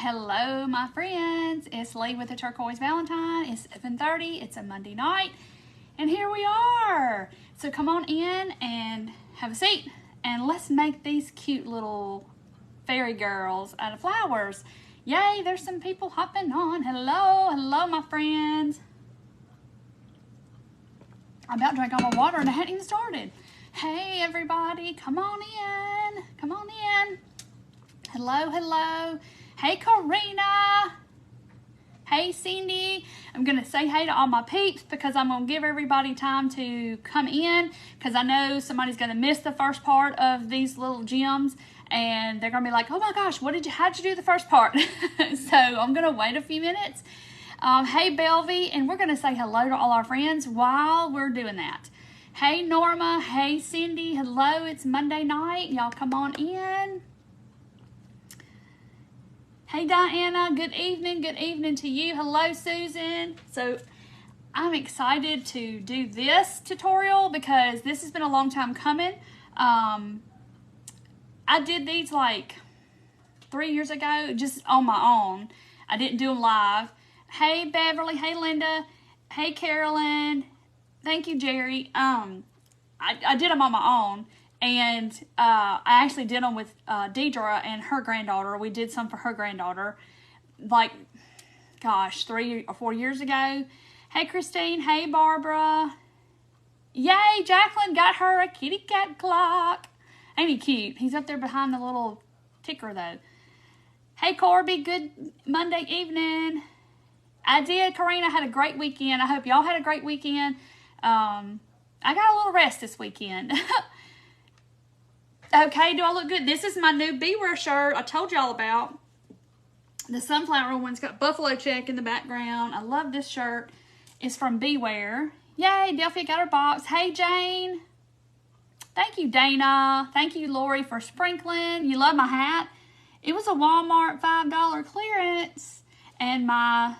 Hello, my friends. It's Lee with the Turquoise Valentine. It's 7:30. It's a Monday night, and here we are. So come on in and have a seat, and let's make these cute little fairy girls out of flowers. Yay, there's some people hopping on. Hello, my friends. I'm about to drink all my water, and I hadn't even started. Hey, everybody, come on in. Come on in. Hello. Hey, Karina. Hey, Cindy. I'm going to say hey to all my peeps because I'm going to give everybody time to come in because I know somebody's going to miss the first part of these little gems and they're going to be like, oh my gosh, how'd you do the first part? So I'm going to wait a few minutes. Hey, Belvy, and we're going to say hello to all our friends while we're doing that. Hey, Norma. Hey, Cindy. Hello, it's Monday night. Y'all come on in. Hey, Diana, good evening to you. Hello, Susan. So I'm excited to do this tutorial because this has been a long time coming. I did these like 3 years ago, just on my own. I didn't do them live. Hey, Beverly. Hey, Linda. Hey, Carolyn. Thank you, Jerry. I did them on my own. And I actually did them with Deidre and her granddaughter. We did some for her granddaughter, like, gosh, 3 or 4 years ago. Hey, Christine. Hey, Barbara. Yay, Jacqueline got her a kitty cat clock. Ain't he cute? He's up there behind the little ticker, though. Hey, Corby. Good Monday evening. I did, Karina. I had a great weekend. I hope y'all had a great weekend. I got a little rest this weekend. Okay, do I look good? This is my new Beware shirt I told y'all about. The sunflower one's got buffalo check in the background. I love this shirt. It's from Beware. Yay, Delphia got her box. Hey, Jane. Thank you, Dana. Thank you, Lori, for sprinkling. You love my hat? It was a Walmart $5 clearance. And my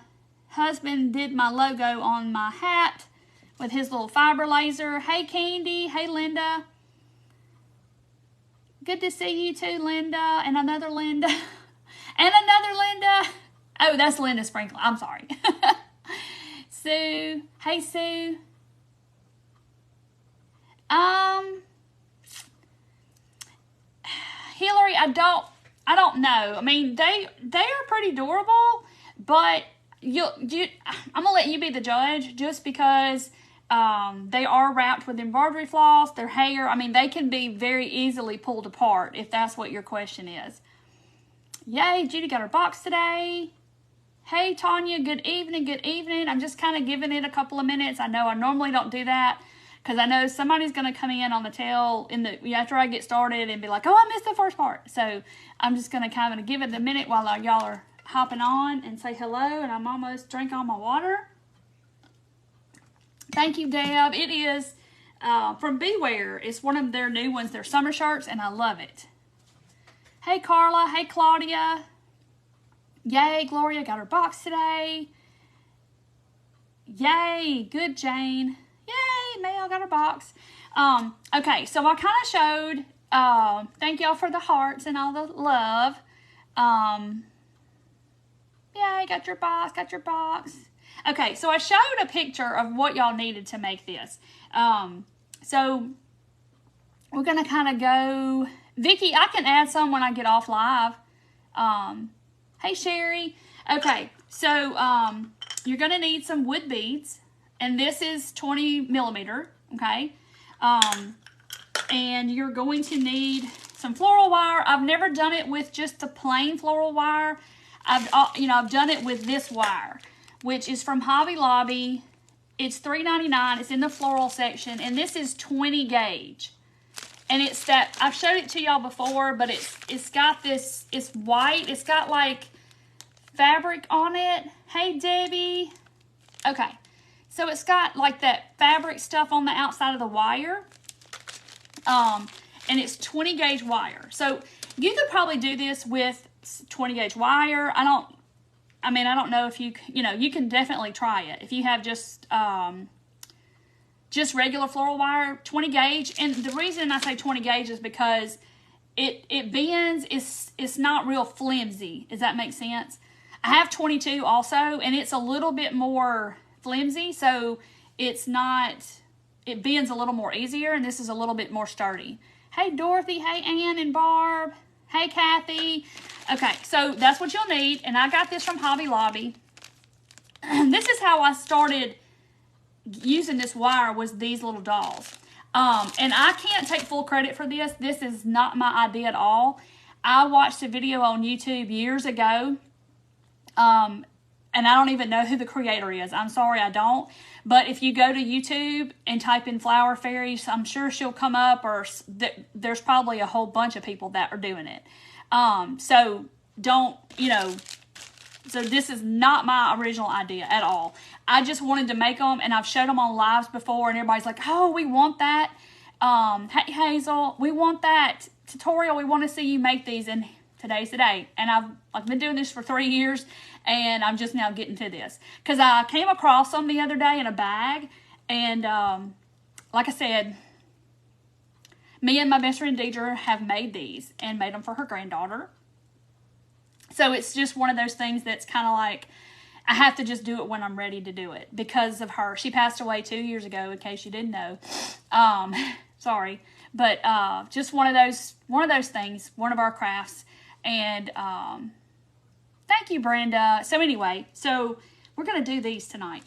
husband did my logo on my hat with his little fiber laser. Hey, Candy. Hey, Linda. Good to see you too, Linda, and another Linda, and another Linda. Oh, that's Linda Sprinkler. I'm sorry. Sue. Hey, Sue. Hillary, I don't know. I mean, they are pretty durable, but I'm gonna let you be the judge just because. They are wrapped with embroidery floss, their hair. I mean, they can be very easily pulled apart if that's what your question is. Yay, Judy got her box today. Hey, Tanya, good evening. I'm just kind of giving it a couple of minutes. I know I normally don't do that because I know somebody's going to come in on the tail after I get started and be like, oh, I missed the first part. So I'm just going to kind of give it a minute while y'all are hopping on and say hello, and I'm almost drank all my water. Thank you, Deb. It is from Beware. It's one of their new ones, their summer shirts, and I love it. Hey, Carla. Hey, Claudia. Yay, Gloria got her box today. Yay, good, Jane. Yay, Mel got her box. Okay, so I kind of showed, thank y'all for the hearts and all the love. Yay, got your box. Okay, so I showed a picture of what y'all needed to make this. So we're going to kind of go... Vicky, I can add some when I get off live. Hey, Sherry. Okay, so you're going to need some wood beads. And this is 20 millimeter, okay? And you're going to need some floral wire. I've never done it with just the plain floral wire. I've done it with this wire, which is from Hobby Lobby. It's $3.99. It's in the floral section, and this is 20 gauge. And it's that, I've showed it to y'all before, but it's got this, it's white. It's got like fabric on it. Hey, Debbie. Okay, so it's got like that fabric stuff on the outside of the wire. And it's 20 gauge wire. So you could probably do this with 20 gauge wire. I don't know if you can definitely try it. If you have just regular floral wire, 20 gauge. And the reason I say 20 gauge is because it bends. It's not real flimsy. Does that make sense? I have 22 also, and it's a little bit more flimsy, so it's not, it bends a little more easier, and this is a little bit more sturdy. Hey, Dorothy. Hey, Ann and Barb. Hey, Kathy. Okay, so that's what you'll need, and I got this from Hobby Lobby. This is how I started using this wire, was these little dolls. And I can't take full credit for this. This is not my idea at all. I watched a video on YouTube years ago, and I don't even know who the creator is. I'm sorry, I don't. But if you go to YouTube and type in flower fairies, I'm sure she'll come up, or there's probably a whole bunch of people that are doing it. So don't, so this is not my original idea at all. I just wanted to make them, and I've showed them on lives before, and everybody's like, oh, we want that. Hey, Hazel, we want that tutorial. We want to see you make these, and today's the day. And I've been doing this for 3 years, and I'm just now getting to this. Because I came across them the other day in a bag, and like I said, me and my best friend Deidre have made these and made them for her granddaughter. So it's just one of those things that's kind of like, I have to just do it when I'm ready to do it because of her. She passed away 2 years ago, in case you didn't know. Sorry. But just one of those things, one of our crafts. And thank you, Brenda. So anyway, so we're going to do these tonight.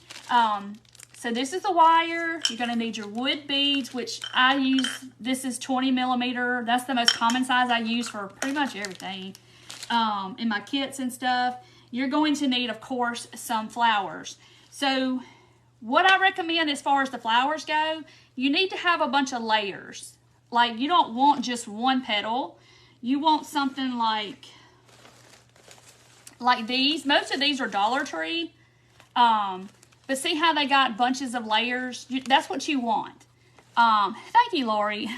So this is the wire. You're going to need your wood beads, which I use. This is 20 millimeter. That's the most common size I use for pretty much everything in my kits and stuff. You're going to need, of course, some flowers. So what I recommend as far as the flowers go, you need to have a bunch of layers. Like, you don't want just one petal. You want something like these. Most of these are Dollar Tree. But see how they got bunches of layers? That's what you want. Thank you, Lori.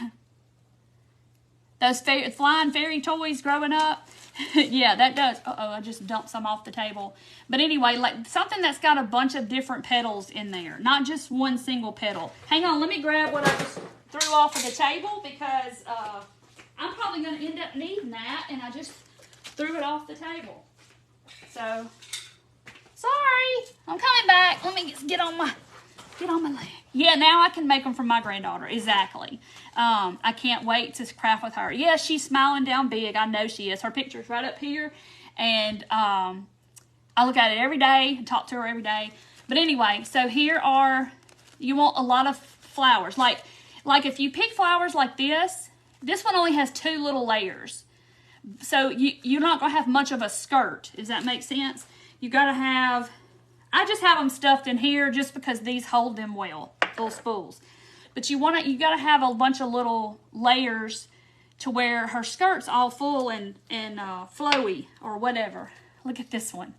Those flying fairy toys growing up. Yeah, that does. Uh-oh, I just dumped some off the table. But anyway, like something that's got a bunch of different petals in there. Not just one single petal. Hang on, let me grab what I just threw off of the table because I'm probably going to end up needing that. And I just threw it off the table. So, sorry. I'm coming back. Let me get on my leg. Yeah, now I can make them for my granddaughter. Exactly. I can't wait to craft with her. Yeah, she's smiling down big. I know she is. Her picture's right up here. And I look at it every day and talk to her every day. But anyway, so here are, you want a lot of flowers. Like if you pick flowers like this one only has 2 little layers. So you're not going to have much of a skirt. Does that make sense? You got to have, I just have them stuffed in here just because these hold them well, little spools. But you got to have a bunch of little layers to where her skirt's all full and flowy or whatever. Look at this one.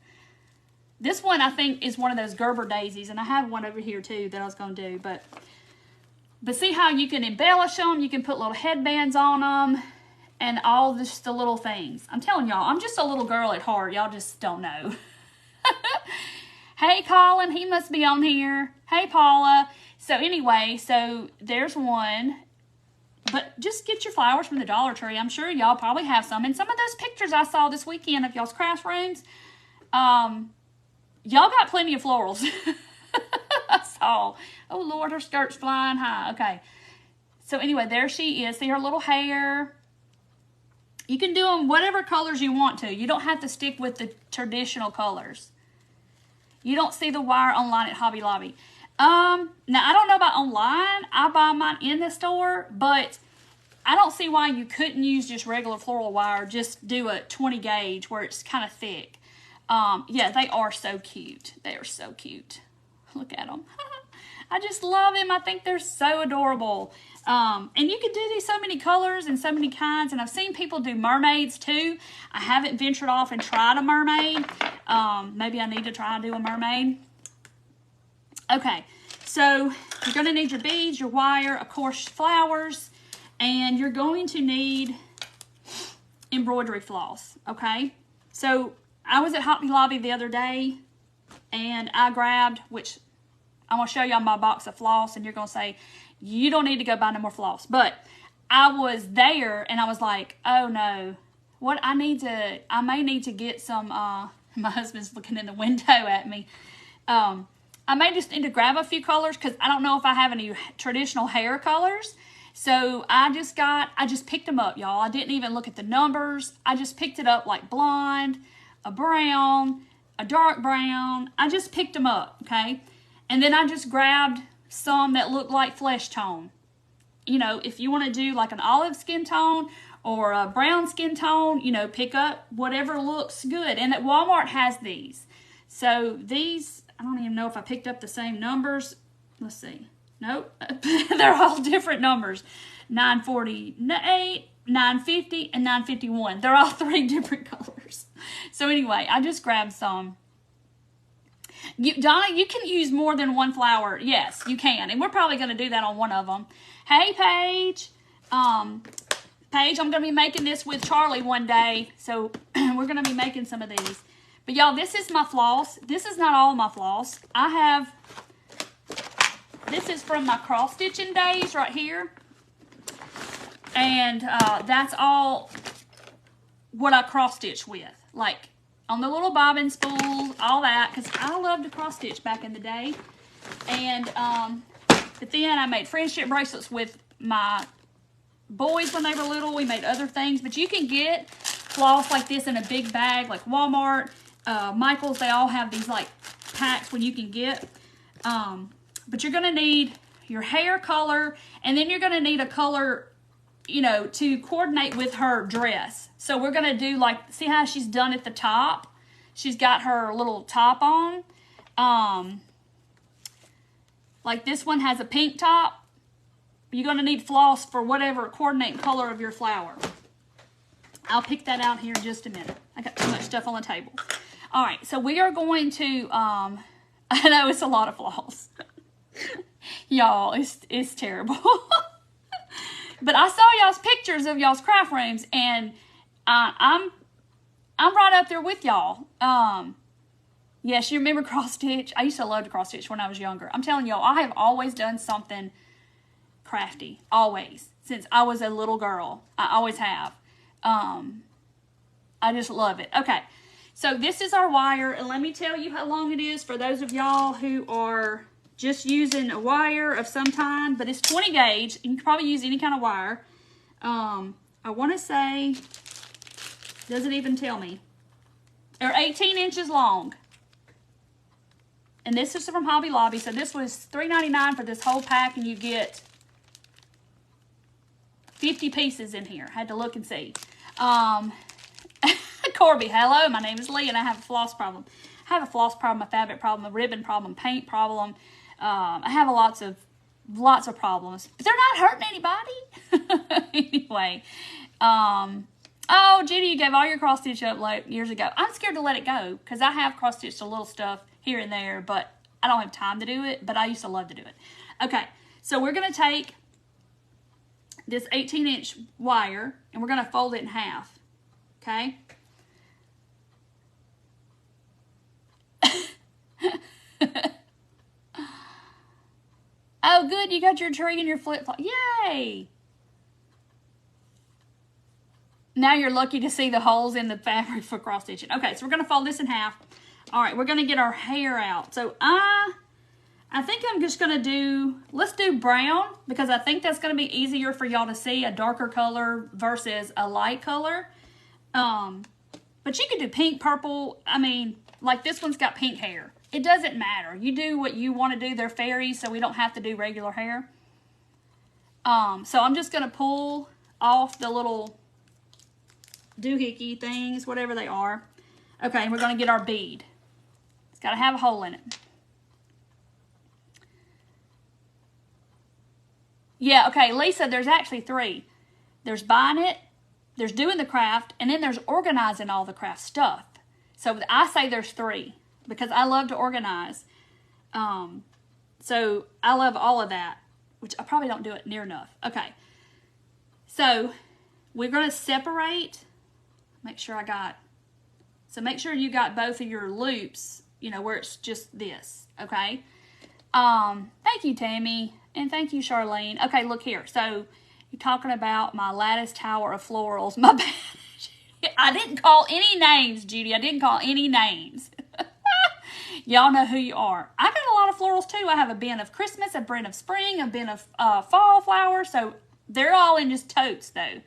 This one I think is one of those Gerber daisies, and I have one over here too that I was going to do. But see how you can embellish them? You can put little headbands on them and all just the little things. I'm telling y'all, I'm just a little girl at heart. Y'all just don't know. Hey, Colin, he must be on here. Hey, Paula. So anyway, so there's one. But just get your flowers from the Dollar Tree. I'm sure y'all probably have some. And some of those pictures I saw this weekend of y'all's craft rooms, y'all got plenty of florals. I saw. Oh, Lord, her skirt's flying high. Okay. So anyway, there she is. See her little hair. You can do them whatever colors you want to. You don't have to stick with the traditional colors. You don't see the wire online at Hobby Lobby. Now, I don't know about online. I buy mine in the store, but I don't see why you couldn't use just regular floral wire. Just do a 20 gauge where it's kind of thick. Yeah, they are so cute. They are so cute. Look at them. I just love them. I think they're so adorable. And you can do these so many colors and so many kinds. And I've seen people do mermaids too. I haven't ventured off and tried a mermaid. Maybe I need to try and do a mermaid. Okay, so you're going to need your beads, your wire, of course, flowers. And you're going to need embroidery floss, okay? So I was at Hobby Lobby the other day and I grabbed, which I'm going to show y'all my box of floss, and you're going to say, you don't need to go buy no more floss. But I was there and I was like, oh no, I may need to get some, my husband's looking in the window at me. I may just need to grab a few colors because I don't know if I have any traditional hair colors. So I just picked them up, y'all. I didn't even look at the numbers. I just picked it up like blonde, a brown, a dark brown. I just picked them up, okay? And then I just grabbed some that looked like flesh tone. You know, if you want to do like an olive skin tone or a brown skin tone, you know, pick up whatever looks good. And at Walmart has these. So these, I don't even know if I picked up the same numbers. Let's see. Nope. They're all different numbers. 948, 950, and 951. They're all 3 different colors. So anyway, I just grabbed some. Donna, you can use more than one flower. Yes, you can. And we're probably going to do that on one of them. Hey, Paige. Paige, I'm going to be making this with Charlie one day. So we're going to be making some of these. But y'all, this is my floss. This is not all my floss. This is from my cross-stitching days right here. And that's all what I cross-stitch with. Like, on the little bobbin spools, all that. Because I loved to cross-stitch back in the day. And at the end, I made friendship bracelets with my boys when they were little. We made other things. But you can get floss like this in a big bag, like Walmart, Michael's. They all have these, like, packs when you can get. But you're going to need your hair color, and then you're going to need a color, you know, to coordinate with her dress. So we're going to do, like, see how she's done at the top? She's got her little top on. Like this one has a pink top. You're going to need floss for whatever coordinating color of your flower. I'll pick that out here in just a minute. I got too much stuff on the table. All right, so we are going to, I know it's a lot of floss. Y'all, it's terrible. But I saw y'all's pictures of y'all's craft rooms, and I'm right up there with y'all. Yes, you remember cross stitch? I used to love to cross stitch when I was younger. I'm telling y'all, I have always done something crafty, always, since I was a little girl. I always have. I just love it. Okay, so this is our wire, and let me tell you how long it is for those of y'all who are just using a wire of some kind, but it's 20 gauge. You can probably use any kind of wire. I want to say, doesn't even tell me. They're 18 inches long. And this is from Hobby Lobby. So this was $3.99 for this whole pack, and you get 50 pieces in here. Had to look and see. Corby, hello. My name is Lee, and I have a floss problem. I have a floss problem, a fabric problem, a ribbon problem, paint problem. I have lots of problems, but they're not hurting anybody. Anyway, oh, Judy, you gave all your cross stitch up like years ago. I'm scared to let it go because I have cross stitched a little stuff here and there, but I don't have time to do it. But I used to love to do it. Okay, so we're gonna take this 18-inch wire and we're gonna fold it in half. Okay. Oh, good. You got your tree and your flip-flop. Yay! Now you're lucky to see the holes in the fabric for cross-stitching. Okay, so we're going to fold this in half. All right, we're going to get our hair out. So I think I'm just going to do, let's do brown, because I think that's going to be easier for y'all to see, a darker color versus a light color. But you could do pink, purple. I mean, like this one's got pink hair. It doesn't matter. You do what you want to do. They're fairies, so we don't have to do regular hair. So I'm just going to pull off the little doohickey things, whatever they are. Okay, and we're going to get our bead. It's got to have a hole in it. Yeah, okay, Lisa, there's actually 3. There's buying it, there's doing the craft, and then there's organizing all the craft stuff. So I say there's 3. Because I love to organize. So I love all of that, which I probably don't do it near enough. Okay. So we're going to separate. Make sure make sure you got both of your loops, you know, where it's just this. Okay. Thank you, Tammy. And thank you, Charlene. Okay, look here. So You're talking about my lattice tower of florals. My bad. I didn't call any names, Judy. I didn't call any names. Y'all know who you are. I got a lot of florals too. I have a bin of Christmas, a bin of spring, a bin of fall flowers. So they're all in just totes though.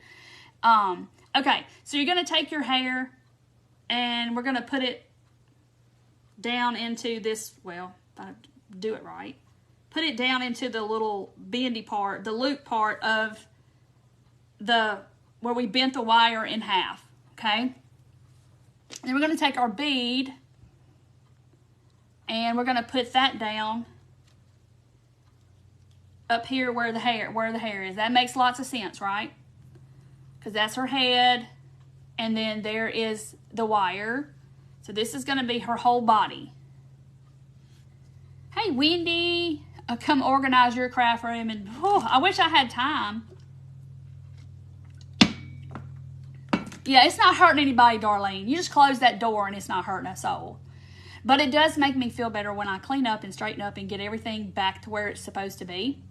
Okay, so you're going to take your hair and we're going to put it down into this, well, if I do it right, put it down into the little bendy part, the loop part of where we bent the wire in half, okay? Then we're going to take our bead and we're going to put that down up here where the hair is. That makes lots of sense, right? Because that's her head, and then there is the wire. So this is going to be her whole body. Hey, Wendy, come organize your craft room. And I wish I had time. Yeah, it's not hurting anybody, Darlene. You just close that door and it's not hurting a soul. But it does make me feel better when I clean up and straighten up and get everything back to where it's supposed to be.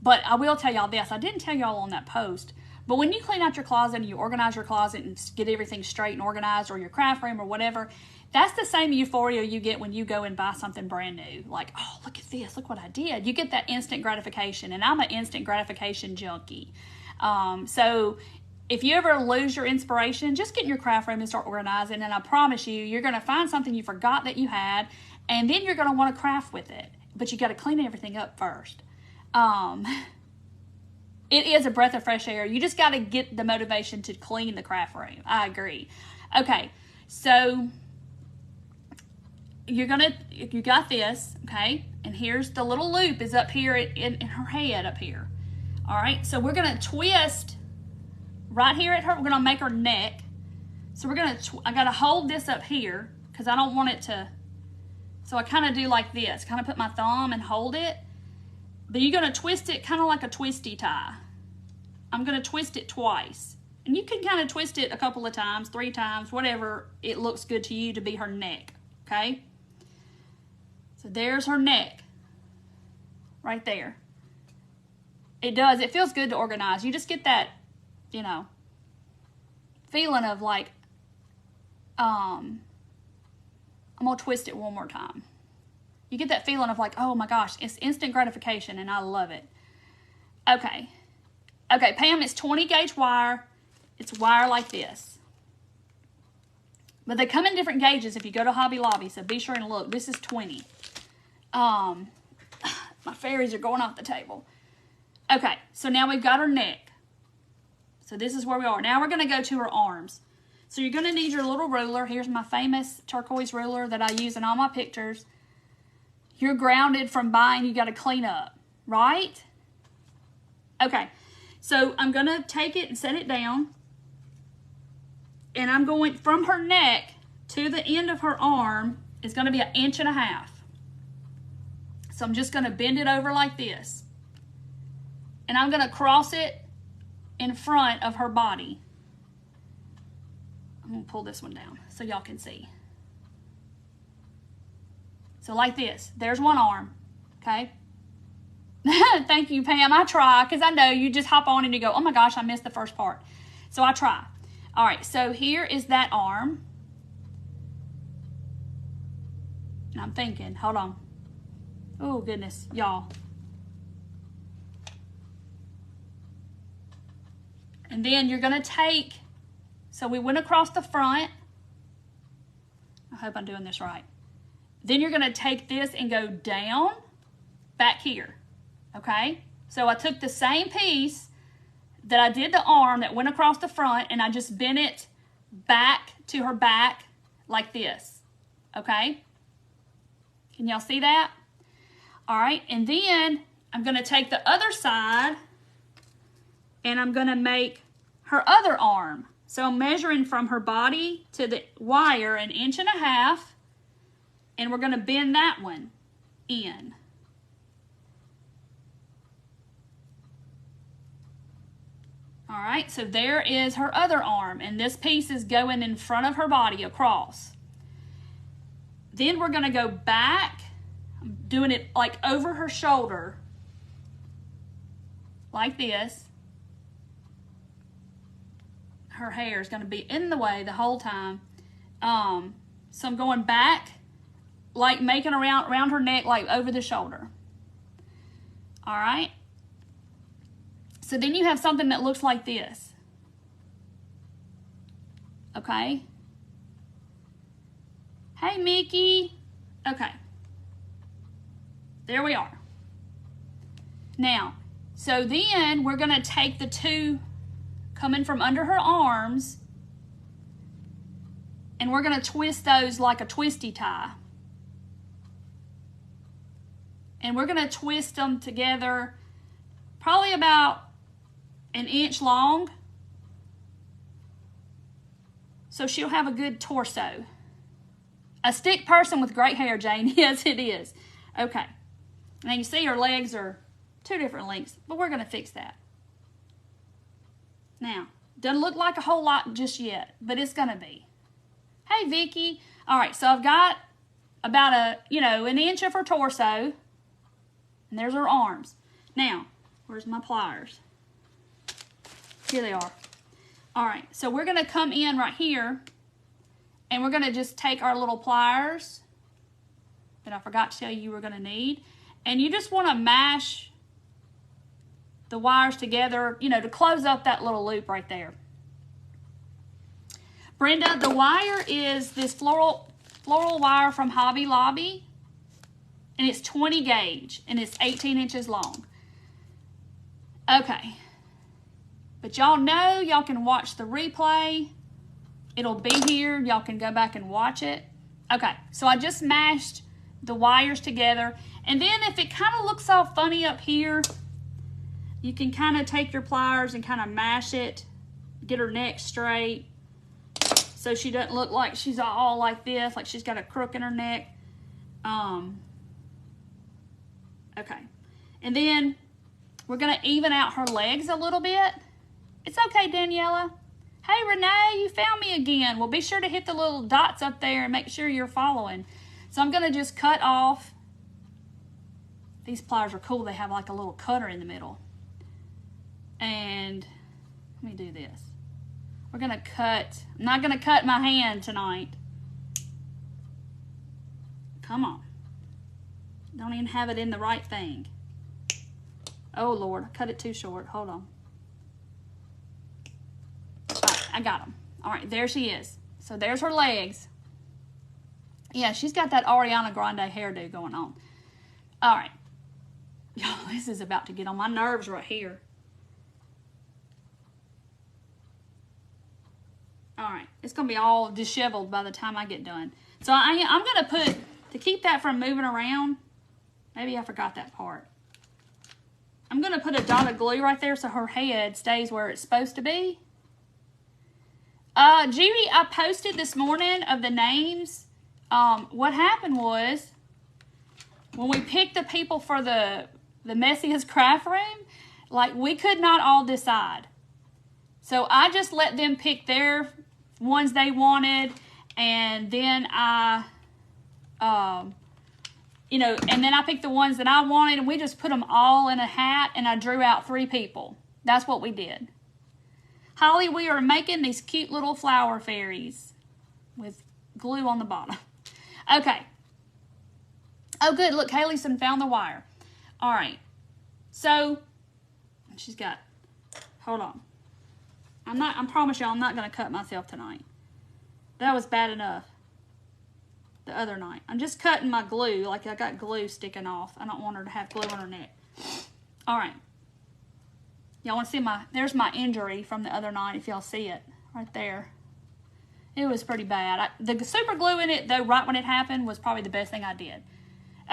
But I will tell y'all this. I didn't tell y'all on that post. But when you clean out your closet and you organize your closet and get everything straight and organized, or your craft room or whatever, that's the same euphoria you get when you go and buy something brand new. Like, oh, look at this. Look what I did. You get that instant gratification. And I'm an instant gratification junkie. So if you ever lose your inspiration, just get in your craft room and start organizing. And I promise you, you're going to find something you forgot that you had. And then you're going to want to craft with it. But you got to clean everything up first. It is a breath of fresh air. You just got to get the motivation to clean the craft room. I agree. Okay, so you got this, okay? And here's the little loop is up here in her head up here. All right, so we're going to twist right here at her. We're going to make her neck. So we're going to, I got to hold this up here because I don't want it to, so I kind of do like this. Kind of put my thumb and hold it. But you're going to twist it kind of like a twisty tie. I'm going to twist it twice. And you can kind of twist it a couple of times, 3 times, whatever it looks good to you to be her neck. Okay? So there's her neck. Right there. It does. It feels good to organize. You just get that, you know, feeling of like, I'm going to twist it one more time. You get that feeling of like, oh my gosh, it's instant gratification and I love it. Okay. Okay, Pam, it's 20 gauge wire. It's wire like this. But they come in different gauges if you go to Hobby Lobby, so be sure and look. This is 20. My fairies are going off the table. Okay, so now we've got her neck. So this is where we are. Now we're going to go to her arms. So you're going to need your little ruler. Here's my famous turquoise ruler that I use in all my pictures. You're grounded from buying. You got to clean up, right? Okay, so I'm going to take it and set it down. And I'm going from her neck to the end of her arm is going to be 1.5 inches. So I'm just going to bend it over like this. And I'm going to cross it in front of her body. I'm going to pull this one down so y'all can see. So like this. There's one arm. Okay? Thank you, Pam. I try because I know you just hop on and you go, oh my gosh, I missed the first part. So I try. All right, so here is that arm. And I'm thinking, hold on. Oh, goodness, y'all. And then you're going to take, so we went across the front. I hope I'm doing this right. Then you're going to take this and go down back here, okay? So I took the same piece that I did the arm that went across the front and I just bent it back to her back like this, okay? Can y'all see that? All right, and then I'm going to take the other side and I'm going to make her other arm. So I'm measuring from her body to the wire 1.5 inches, and we're going to bend that one in. All right, so there is her other arm, and this piece is going in front of her body across. Then we're going to go back, I'm doing it like over her shoulder, like this. Her hair is going to be in the way the whole time. So I'm going back, like making around her neck, like over the shoulder. All right. So then you have something that looks like this. Okay. Hey, Mickey. Okay. There we are. Now, so then we're going to take the two coming from under her arms, and we're going to twist those like a twisty tie. And we're going to twist them together probably about an inch long, so she'll have a good torso. A stick person with great hair, Jane. Yes, it is. Okay. Now you see her legs are 2 different lengths, but we're going to fix that. Now, doesn't look like a whole lot just yet, but it's going to be. Hey, Vicky. All right, so I've got about an inch of her torso, and there's her arms. Now, where's my pliers? Here they are. All right, so we're going to come in right here, and we're going to just take our little pliers that I forgot to tell you we're going to need, and you just want to mash the wires together, to close up that little loop right there. Brenda, the wire is this floral wire from Hobby Lobby, and it's 20 gauge, and it's 18 inches long. Okay. But y'all know, y'all can watch the replay. It'll be here. Y'all can go back and watch it. Okay, so I just mashed the wires together. And then if it kind of looks all funny up here, you can kind of take your pliers and kind of mash it, get her neck straight, so she doesn't look like she's all like this, like she's got a crook in her neck. Okay. And then we're going to even out her legs a little bit. It's okay, Daniela. Hey, Renee, you found me again. Well, be sure to hit the little dots up there and make sure you're following. So I'm going to just cut off. These pliers are cool. They have like a little cutter in the middle. And let me do this. We're going to cut. I'm not going to cut my hand tonight. Come on. Don't even have it in the right thing. Oh, Lord. I cut it too short. Hold on. All right, I got them. All right, there she is. So there's her legs. Yeah, she's got that Ariana Grande hairdo going on. All right. Y'all, this is about to get on my nerves right here. All right, it's going to be all disheveled by the time I get done. So I'm going to put, to keep that from moving around, maybe I forgot that part. I'm going to put a dot of glue right there so her head stays where it's supposed to be. Judy, I posted this morning of the names. What happened was, when we picked the people for the messiest craft room, like, we could not all decide. So I just let them pick their ones they wanted, and then I, and then I picked the ones that I wanted, and we just put them all in a hat, and I drew out 3 people. That's what we did. Holly, we are making these cute little flower fairies with glue on the bottom. Okay. Oh, good. Look, Haleyson found the wire. All right. So, she's got, hold on. I promise y'all, I'm not going to cut myself tonight. That was bad enough the other night. I'm just cutting my glue, like I got glue sticking off. I don't want her to have glue on her neck. All right. Y'all want to see there's my injury from the other night, if y'all see it, right there. It was pretty bad. The super glue in it, though, right when it happened, was probably the best thing I did.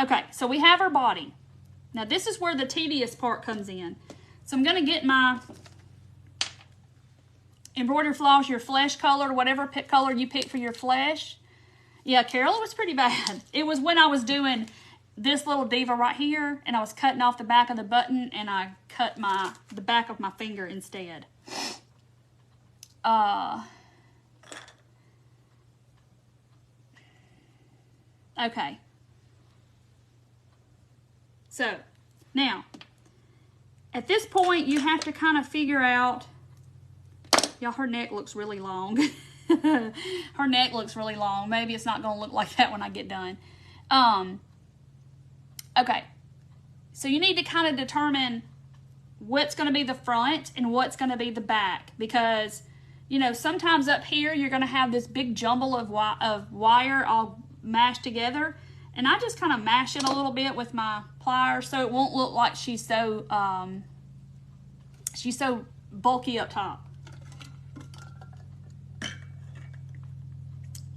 Okay, so we have her body. Now, this is where the tedious part comes in. So I'm going to get my embroidery floss, your flesh color, whatever color you pick for your flesh. Yeah, Carol, it was pretty bad. It was when I was doing this little diva right here, and I was cutting off the back of the button, and I cut the back of my finger instead. Okay. So, now, At this point, you have to kind of figure out, y'all, her neck looks really long. Her neck looks really long. Maybe it's not going to look like that when I get done. Okay. So you need to kind of determine what's going to be the front and what's going to be the back. Because, you know, sometimes up here, you're going to have this big jumble of wire all mashed together. And I just kind of mash it a little bit with my pliers so it won't look like she's so bulky up top.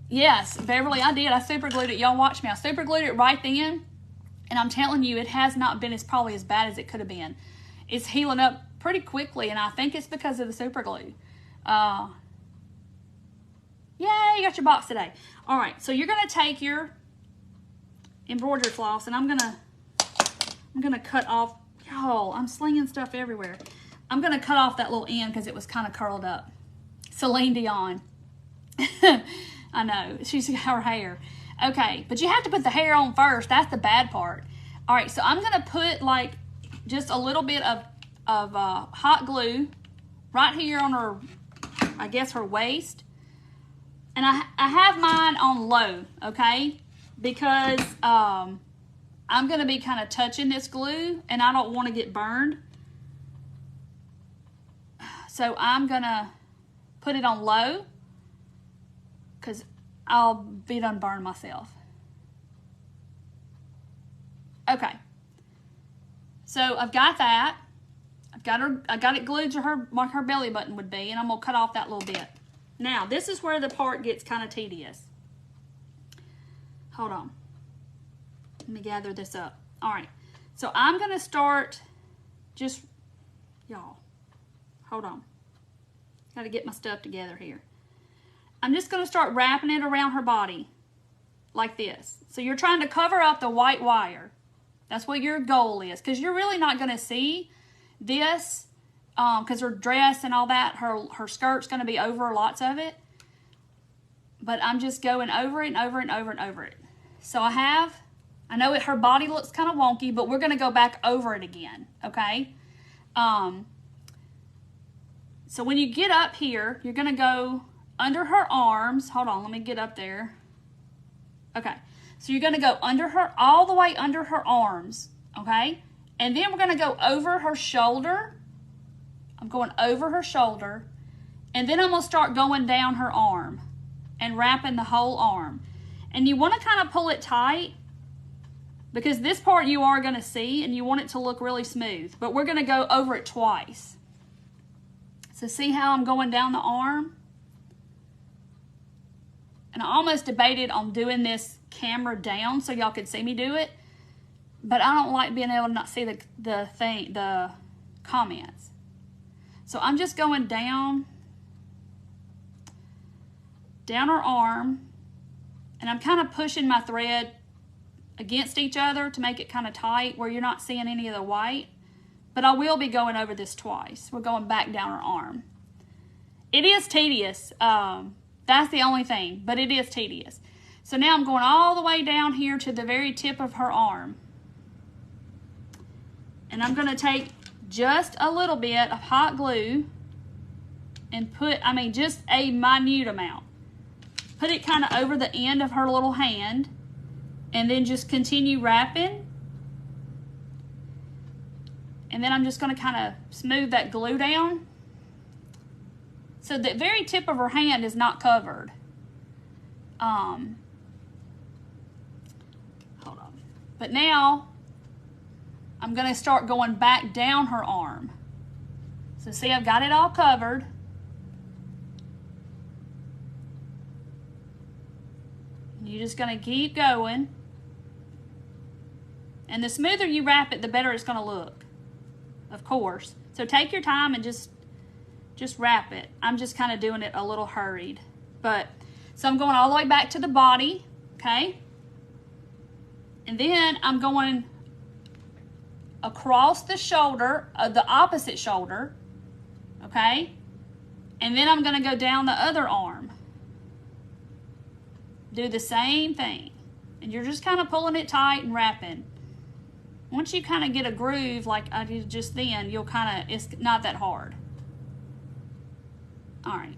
Yes, Beverly, I did. I super glued it. Y'all watch me. I super glued it right then. And I'm telling you, it has not been probably as bad as it could have been. It's healing up pretty quickly, and I think it's because of the super glue. Yay, you got your box today. All right, so you're going to take your embroidery floss, and I'm gonna cut off. Y'all, I'm slinging stuff everywhere. I'm gonna cut off that little end because it was kind of curled up. Celine Dion. I know, she's her hair. Okay, but you have to put the hair on first. That's the bad part. All right, so I'm gonna put like just a little bit of hot glue right here on her, I guess her waist, and I have mine on low. Okay. Because I'm going to be kind of touching this glue and I don't want to get burned. So I'm going to put it on low because I'll be done burn myself. Okay. So I've got that. I got it glued to her, like her belly button would be, and I'm going to cut off that little bit. Now, this is where the part gets kind of tedious. Hold on. Let me gather this up. All right. So I'm going to start just, y'all, hold on. Got to get my stuff together here. I'm just going to start wrapping it around her body like this. So you're trying to cover up the white wire. That's what your goal is, because you're really not going to see this because her dress and all that, her skirt's going to be over lots of it. But I'm just going over it and over and over and over it. So I know her body looks kind of wonky, but we're going to go back over it again, okay? So when you get up here, you're going to go under her arms. Hold on, let me get up there. Okay, so you're going to go under her, all the way under her arms, okay? And then we're going to go over her shoulder. I'm going over her shoulder. And then I'm going to start going down her arm and wrapping the whole arm. And you want to kind of pull it tight because this part you are going to see and you want it to look really smooth. But we're going to go over it twice. So see how I'm going down the arm? And I almost debated on doing this camera down so y'all could see me do it. But I don't like being able to not see the comments. So I'm just going down her arm. And I'm kind of pushing my thread against each other to make it kind of tight where you're not seeing any of the white. But I will be going over this twice. We're going back down her arm. It is tedious. That's the only thing, but it is tedious. So now I'm going all the way down here to the very tip of her arm. And I'm going to take just a little bit of hot glue and just a minute amount. Put it kind of over the end of her little hand and then just continue wrapping. And then I'm just going to kind of smooth that glue down. So the very tip of her hand is not covered. Hold on. But now I'm going to start going back down her arm. So see, I've got it all covered. You're just going to keep going. And the smoother you wrap it, the better it's going to look, of course. So take your time and just wrap it. I'm just kind of doing it a little hurried. So I'm going all the way back to the body, okay? And then I'm going across the shoulder, the opposite shoulder, okay? And then I'm going to go down the other arm. Do the same thing. And you're just kind of pulling it tight and wrapping. once you kind of get a groove like I did just then, you'll kind of, it's not that hard. All right.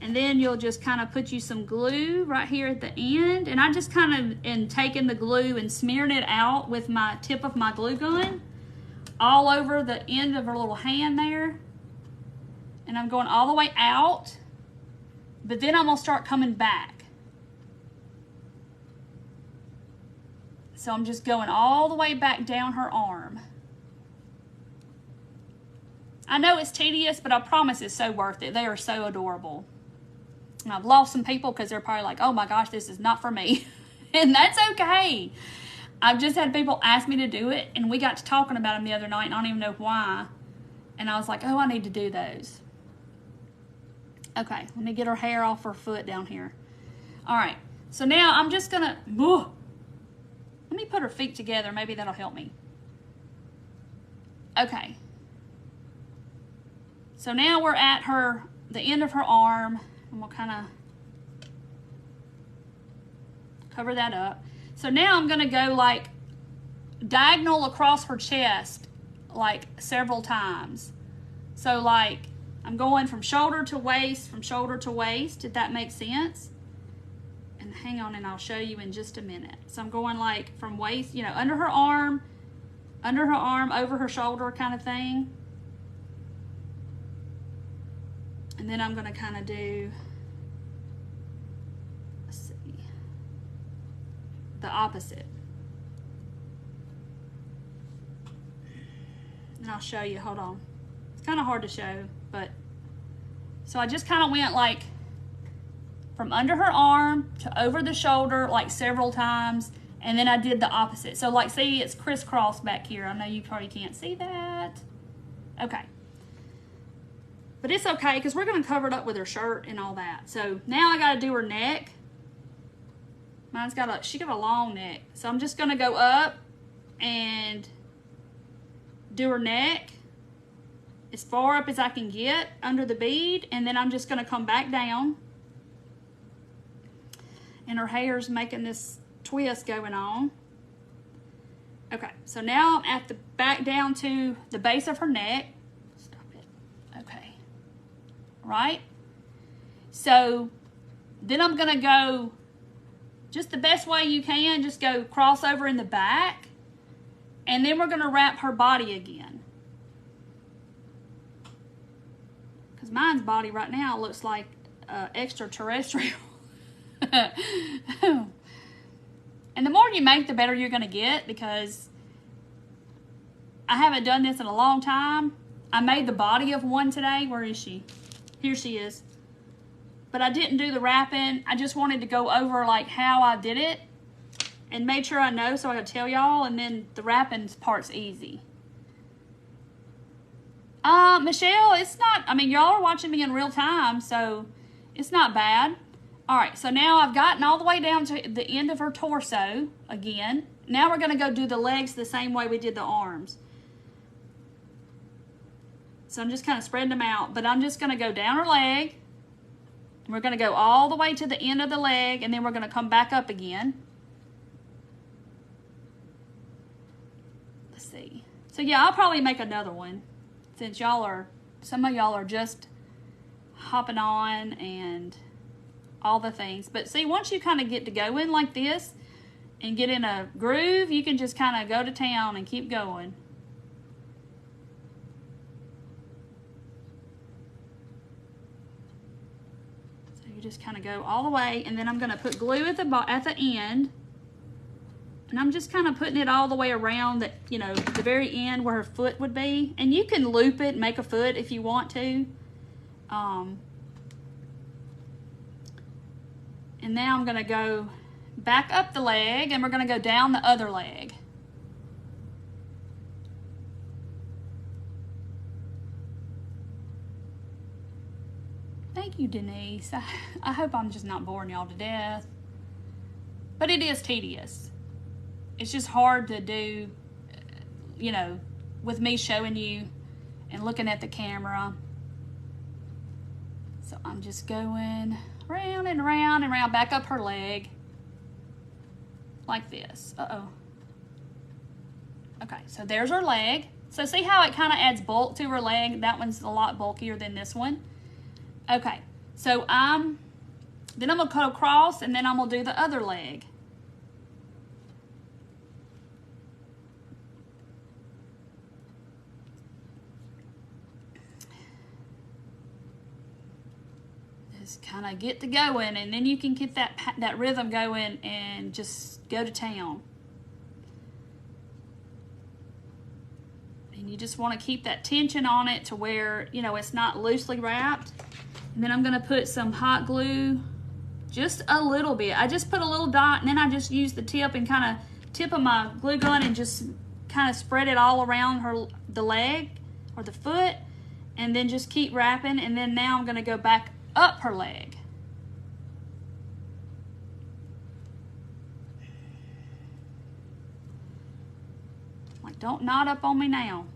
And then you'll just kind of put you some glue right here at the end. And I just kind of am taking the glue and smearing it out with my tip of my glue gun all over the end of her little hand there. And I'm going all the way out, but then I'm gonna start coming back. So I'm just going all the way back down her arm. I know it's tedious, but I promise it's so worth it. They are so adorable. And I've lost some people because they're probably like, oh my gosh, this is not for me. And that's okay. I've just had people ask me to do it, and we got to talking about them the other night, and I don't even know why. And I was like, oh, I need to do those. Okay, let me get her hair off her foot down here. All right, so now I'm just gonna, let me put her feet together. Maybe that'll help me. Okay. So now we're at the end of her arm. And we'll kind of cover that up. So now I'm going to go like diagonal across her chest like several times. So like I'm going from shoulder to waist, if that makes sense. And hang on, and I'll show you in just a minute. So I'm going like from waist, you know, under her arm, over her shoulder kind of thing. And then I'm going to kind of do, let's see, the opposite. And I'll show you, hold on. It's kind of hard to show, but, so I just kind of went like from under her arm to over the shoulder like several times, and then I did the opposite. So like, see, it's crisscross back here. I know you probably can't see that. Okay. But it's okay, because we're going to cover it up with her shirt and all that. So now I got to do her neck. She got a long neck. So I'm just going to go up and do her neck as far up as I can get under the bead. And then I'm just going to come back down. And her hair's making this twist going on. Okay, so now I'm at the back down to the base of her neck. Right? So then I'm going to go just the best way you can, just go cross over in the back, and then we're going to wrap her body again. Because mine's body right now looks like extraterrestrial. And the more you make, the better you're going to get, because I haven't done this in a long time. I made the body of one today. Where is she? Here she is. But I didn't do the wrapping. I just wanted to go over like how I did it and made sure I know, so I could tell y'all, and then the wrapping part's easy. Michelle, it's not, I mean, y'all are watching me in real time, so it's not bad. All right, so now I've gotten all the way down to the end of her torso again. Now we're going to go do the legs the same way we did the arms. So I'm just kind of spreading them out, but I'm just going to go down her leg. And we're going to go all the way to the end of the leg, and then we're going to come back up again. Let's see. So yeah, I'll probably make another one, since some of y'all are just hopping on and all the things. But see, once you kind of get to going like this and get in a groove, you can just kind of go to town and keep going. Just kind of go all the way, and then I'm going to put glue at the end, and I'm just kind of putting it all the way around that, you know, the very end where her foot would be. And you can loop it, make a foot if you want to. And now I'm going to go back up the leg, and we're going to go down the other leg. Thank you, Denise. I hope I'm just not boring y'all to death. But it is tedious. It's just hard to do, you know, with me showing you and looking at the camera. So I'm just going round and round and round, back up her leg. Like this. Uh-oh. Okay, so there's her leg. So see how it kind of adds bulk to her leg? That one's a lot bulkier than this one. Okay, so then I'm gonna cut across and then I'm gonna do the other leg. Just kind of get to going, and then you can get that rhythm going and just go to town. And you just want to keep that tension on it to where, you know, it's not loosely wrapped. And then I'm going to put some hot glue, just a little bit. I just put a little dot, and then I just use the tip and kind of tip of my glue gun and just kind of spread it all around the leg or the foot, and then just keep wrapping. And then now I'm going to go back up her leg. Like, don't knot up on me now.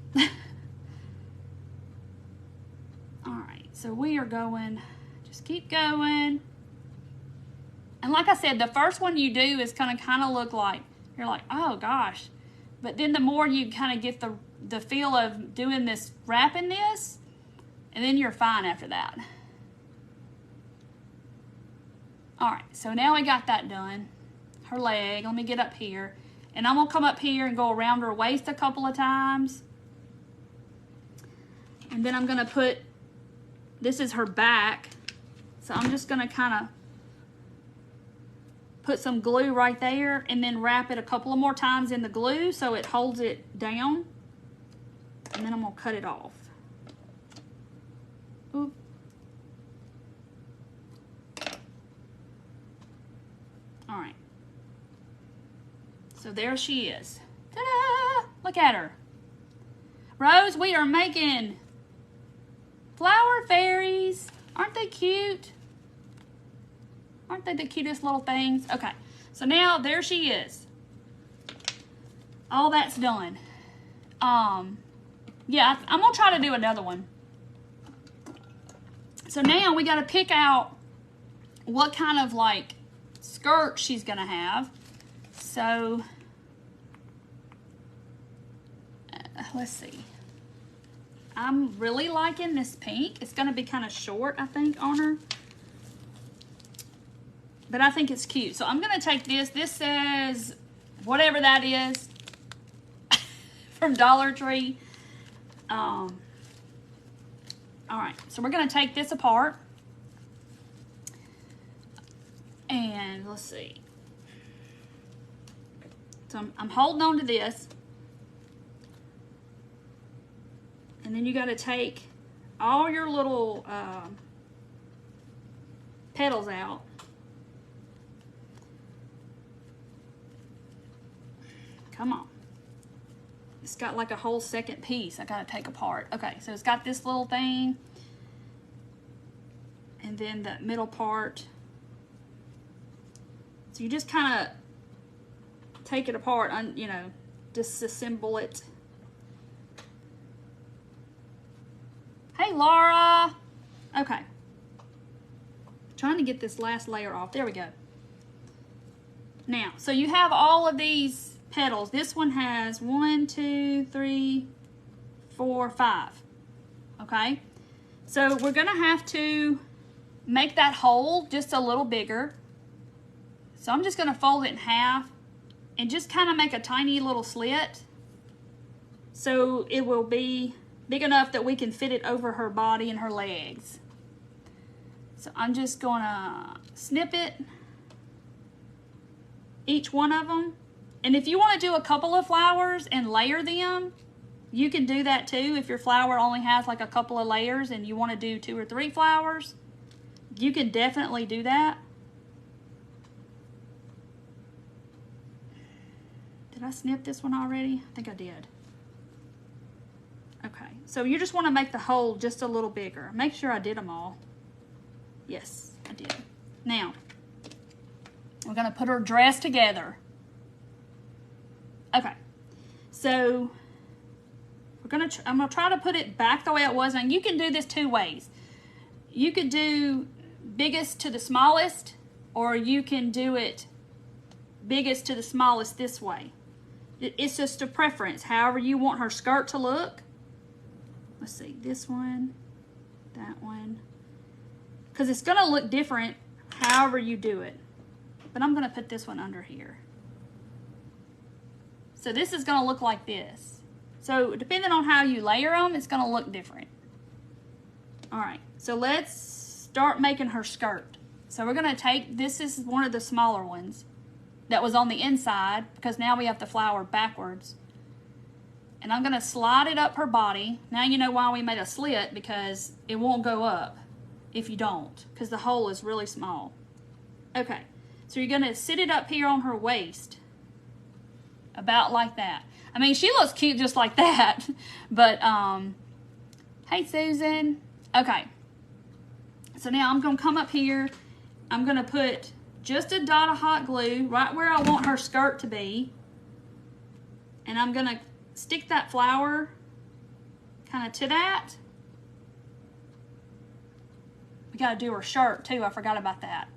All right, so we are going, just keep going. And like I said, the first one you do is going to kind of look like, you're like, oh gosh. But then the more you kind of get the feel of doing this, wrapping this, and then you're fine after that. All right, so now we got that done. Her leg, let me get up here. And I'm gonna come up here and go around her waist a couple of times. And then I'm gonna put, this is her back. So I'm just gonna kind of put some glue right there and then wrap it a couple of more times in the glue so it holds it down. And then I'm gonna cut it off. Oop. All right. So there she is. Ta-da! Look at her. Rose, we are making flower fairies. Aren't they cute? Aren't they the cutest little things? Okay, so now there she is. All that's done. Yeah, I'm gonna try to do another one. So now we gotta pick out what kind of like skirt she's gonna have. So let's see. I'm really liking this pink. It's gonna be kind of short, I think, on her. But I think it's cute. So I'm gonna take this. This says whatever that is from Dollar Tree. All right, so we're gonna take this apart. And let's see. So I'm holding on to this. And then you got to take all your little petals out. Come on. It's got like a whole second piece I got to take apart. Okay, so it's got this little thing. And then the middle part. So you just kind of take it apart, you know, disassemble it. Hey, Laura. Okay. Trying to get this last layer off. There we go. Now, so you have all of these petals. This one has 1, 2, 3, 4, 5. Okay? So we're going to have to make that hole just a little bigger. So I'm just going to fold it in half and just kind of make a tiny little slit. So it will be big enough that we can fit it over her body and her legs. So I'm just gonna snip it, each one of them. And if you want to do a couple of flowers and layer them, you can do that too. If your flower only has like a couple of layers and you want to do 2 or 3 flowers, you can definitely do that. Did I snip this one already? I think I did. Okay, so you just want to make the hole just a little bigger. Make sure I did them all. Yes, I did. Now, we're going to put her dress together. Okay, so I'm going to try to put it back the way it was. And you can do this 2 ways. You could do biggest to the smallest, or you can do it biggest to the smallest this way. It's just a preference, however you want her skirt to look. Let's see, this one, that one. Because it's going to look different however you do it. But I'm going to put this one under here. So this is going to look like this. So depending on how you layer them, it's going to look different. All right, so let's start making her skirt. So we're going to take, this is one of the smaller ones that was on the inside, because now we have the flower backwards. And I'm going to slide it up her body. Now you know why we made a slit, because it won't go up if you don't, because the hole is really small. Okay, so you're going to sit it up here on her waist, about like that. I mean, she looks cute just like that, but, hey, Susan. Okay, so now I'm going to come up here. I'm going to put just a dot of hot glue right where I want her skirt to be. And I'm going to stick that flower kind of to that. We got to do her shirt too. I forgot about that.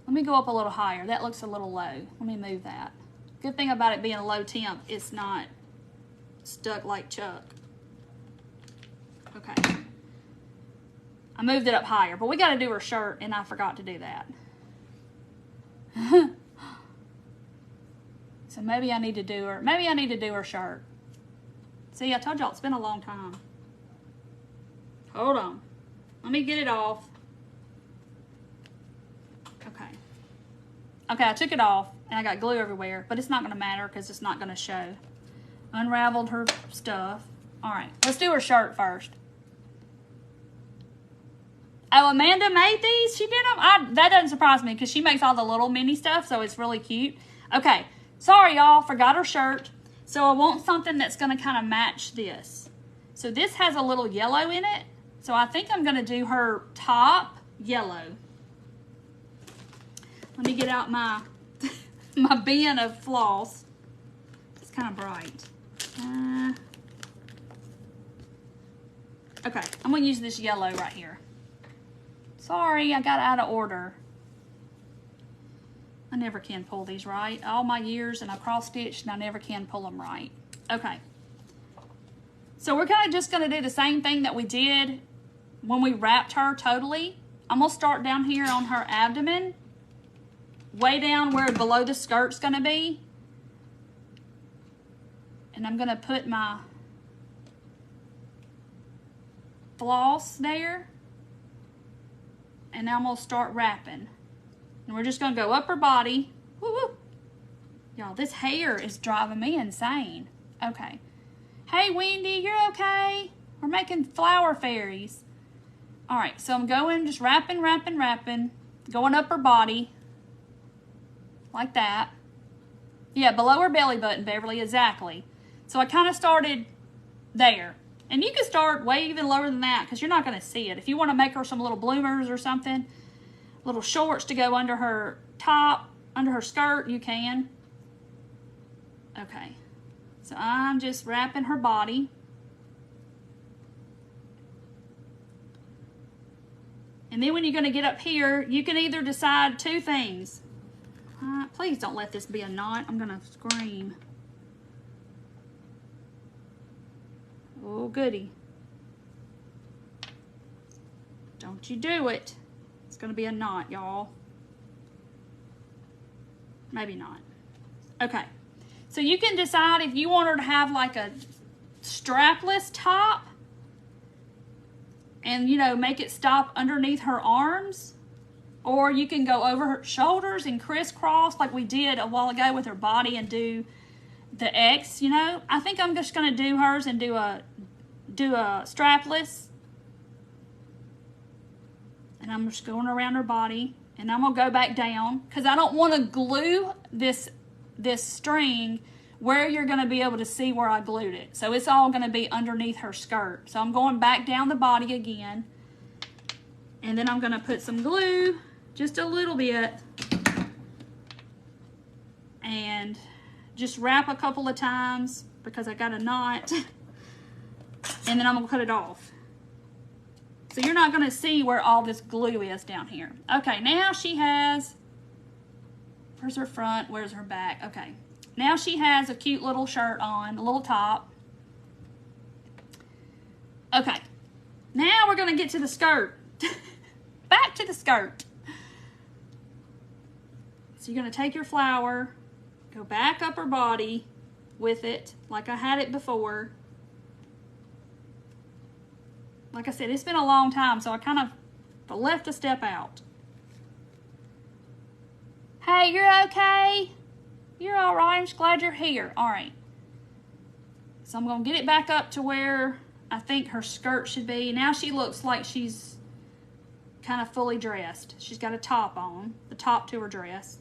Let me go up a little higher. That looks a little low. Let me move that. Good thing about it being a low temp, it's not stuck like Chuck. Okay. I moved it up higher, but we got to do her shirt, and I forgot to do that. So maybe I need to do her shirt. See, I told y'all it's been a long time. Hold on. Let me get it off. Okay. Okay, I took it off, and I got glue everywhere, but it's not going to matter because it's not going to show. Unraveled her stuff. All right, let's do her shirt first. Oh, Amanda made these? She did them? That doesn't surprise me because she makes all the little mini stuff, so it's really cute. Okay, sorry, y'all. Forgot her shirt. So I want something that's going to kind of match this. So this has a little yellow in it. So I think I'm going to do her top yellow. Let me get out my, my bin of floss. It's kind of bright. Okay, I'm going to use this yellow right here. Sorry, I got out of order. I never can pull these right. All my years and I cross-stitched and I never can pull them right. Okay. So we're kind of just going to do the same thing that we did when we wrapped her totally. I'm going to start down here on her abdomen. Way down where below the skirt's going to be. And I'm going to put my floss there. And now I'm going to start wrapping. And we're just going to go up her body. Woo woo. Y'all, this hair is driving me insane. Okay. Hey, Wendy, you're okay? We're making flower fairies. All right, so I'm going, just wrapping, wrapping, wrapping. Going up her body. Like that. Yeah, below her belly button, Beverly, exactly. So I kind of started there. And you can start way even lower than that because you're not going to see it. If you want to make her some little bloomers or something, little shorts to go under her top, under her skirt, you can. Okay. So I'm just wrapping her body. And then when you're going to get up here, you can either decide two things. Please don't let this be a knot. I'm going to scream. Oh, goody. Don't you do it. It's going to be a knot, y'all. Maybe not. Okay. So you can decide if you want her to have like a strapless top and, you know, make it stop underneath her arms. Or you can go over her shoulders and crisscross like we did a while ago with her body and do the X, you know. I think I'm just going to do hers and do a strapless. And I'm just going around her body. And I'm going to go back down because I don't want to glue this string where you're going to be able to see where I glued it. So it's all going to be underneath her skirt. So I'm going back down the body again. And then I'm going to put some glue, just a little bit. And just wrap a couple of times because I got a knot. And then I'm going to cut it off. So you're not going to see where all this glue is down here. Okay, now she has, where's her front, where's her back? Okay, now she has a cute little shirt on, a little top. Okay, now we're going to get to the skirt. Back to the skirt. So you're going to take your flower, go back up her body with it, like I had it before. Like I said, it's been a long time, so I kind of left a step out. Hey, you're okay? You're all right. I'm just glad you're here. All right. So I'm going to get it back up to where I think her skirt should be. Now she looks like she's kind of fully dressed. She's got a top on, the top to her dress.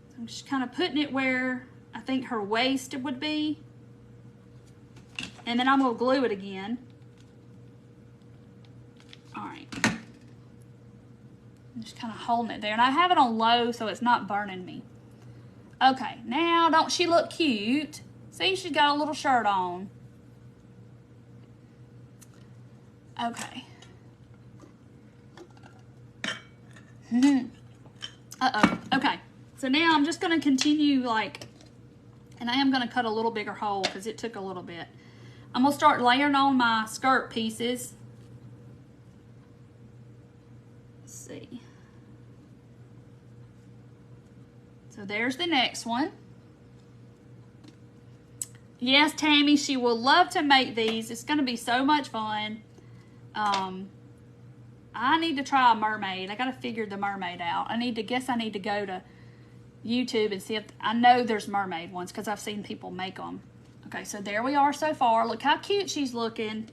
So I'm just kind of putting it where I think her waist would be. And then I'm going to glue it again. All right. I'm just kind of holding it there. And I have it on low so it's not burning me. Okay, now don't she look cute? See, she's got a little shirt on. Okay. Uh-oh. Okay. So now I'm just going to continue and I am going to cut a little bigger hole because it took a little bit. I'm going to start layering on my skirt pieces. Let's see. So there's the next one. Yes, Tammy, she will love to make these. It's going to be so much fun. I need to try a mermaid. I got to figure the mermaid out. I need to go to YouTube and see if I know there's mermaid ones because I've seen people make them. Okay, so there we are so far. Look how cute she's looking.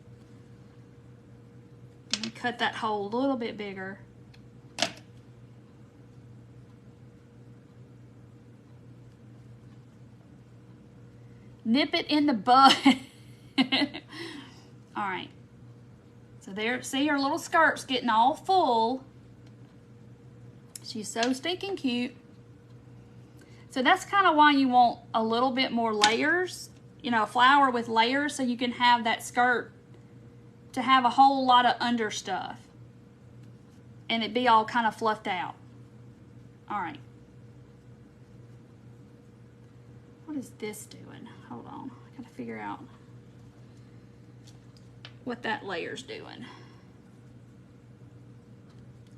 Let me cut that hole a little bit bigger. Nip it in the bud. All right. So there, see her little skirt's getting all full. She's so stinking cute. So that's kind of why you want a little bit more layers, you know, a flower with layers so you can have that skirt to have a whole lot of under stuff. And it be all kind of fluffed out. All right. What is this doing? Hold on, I gotta figure out what that layer's doing.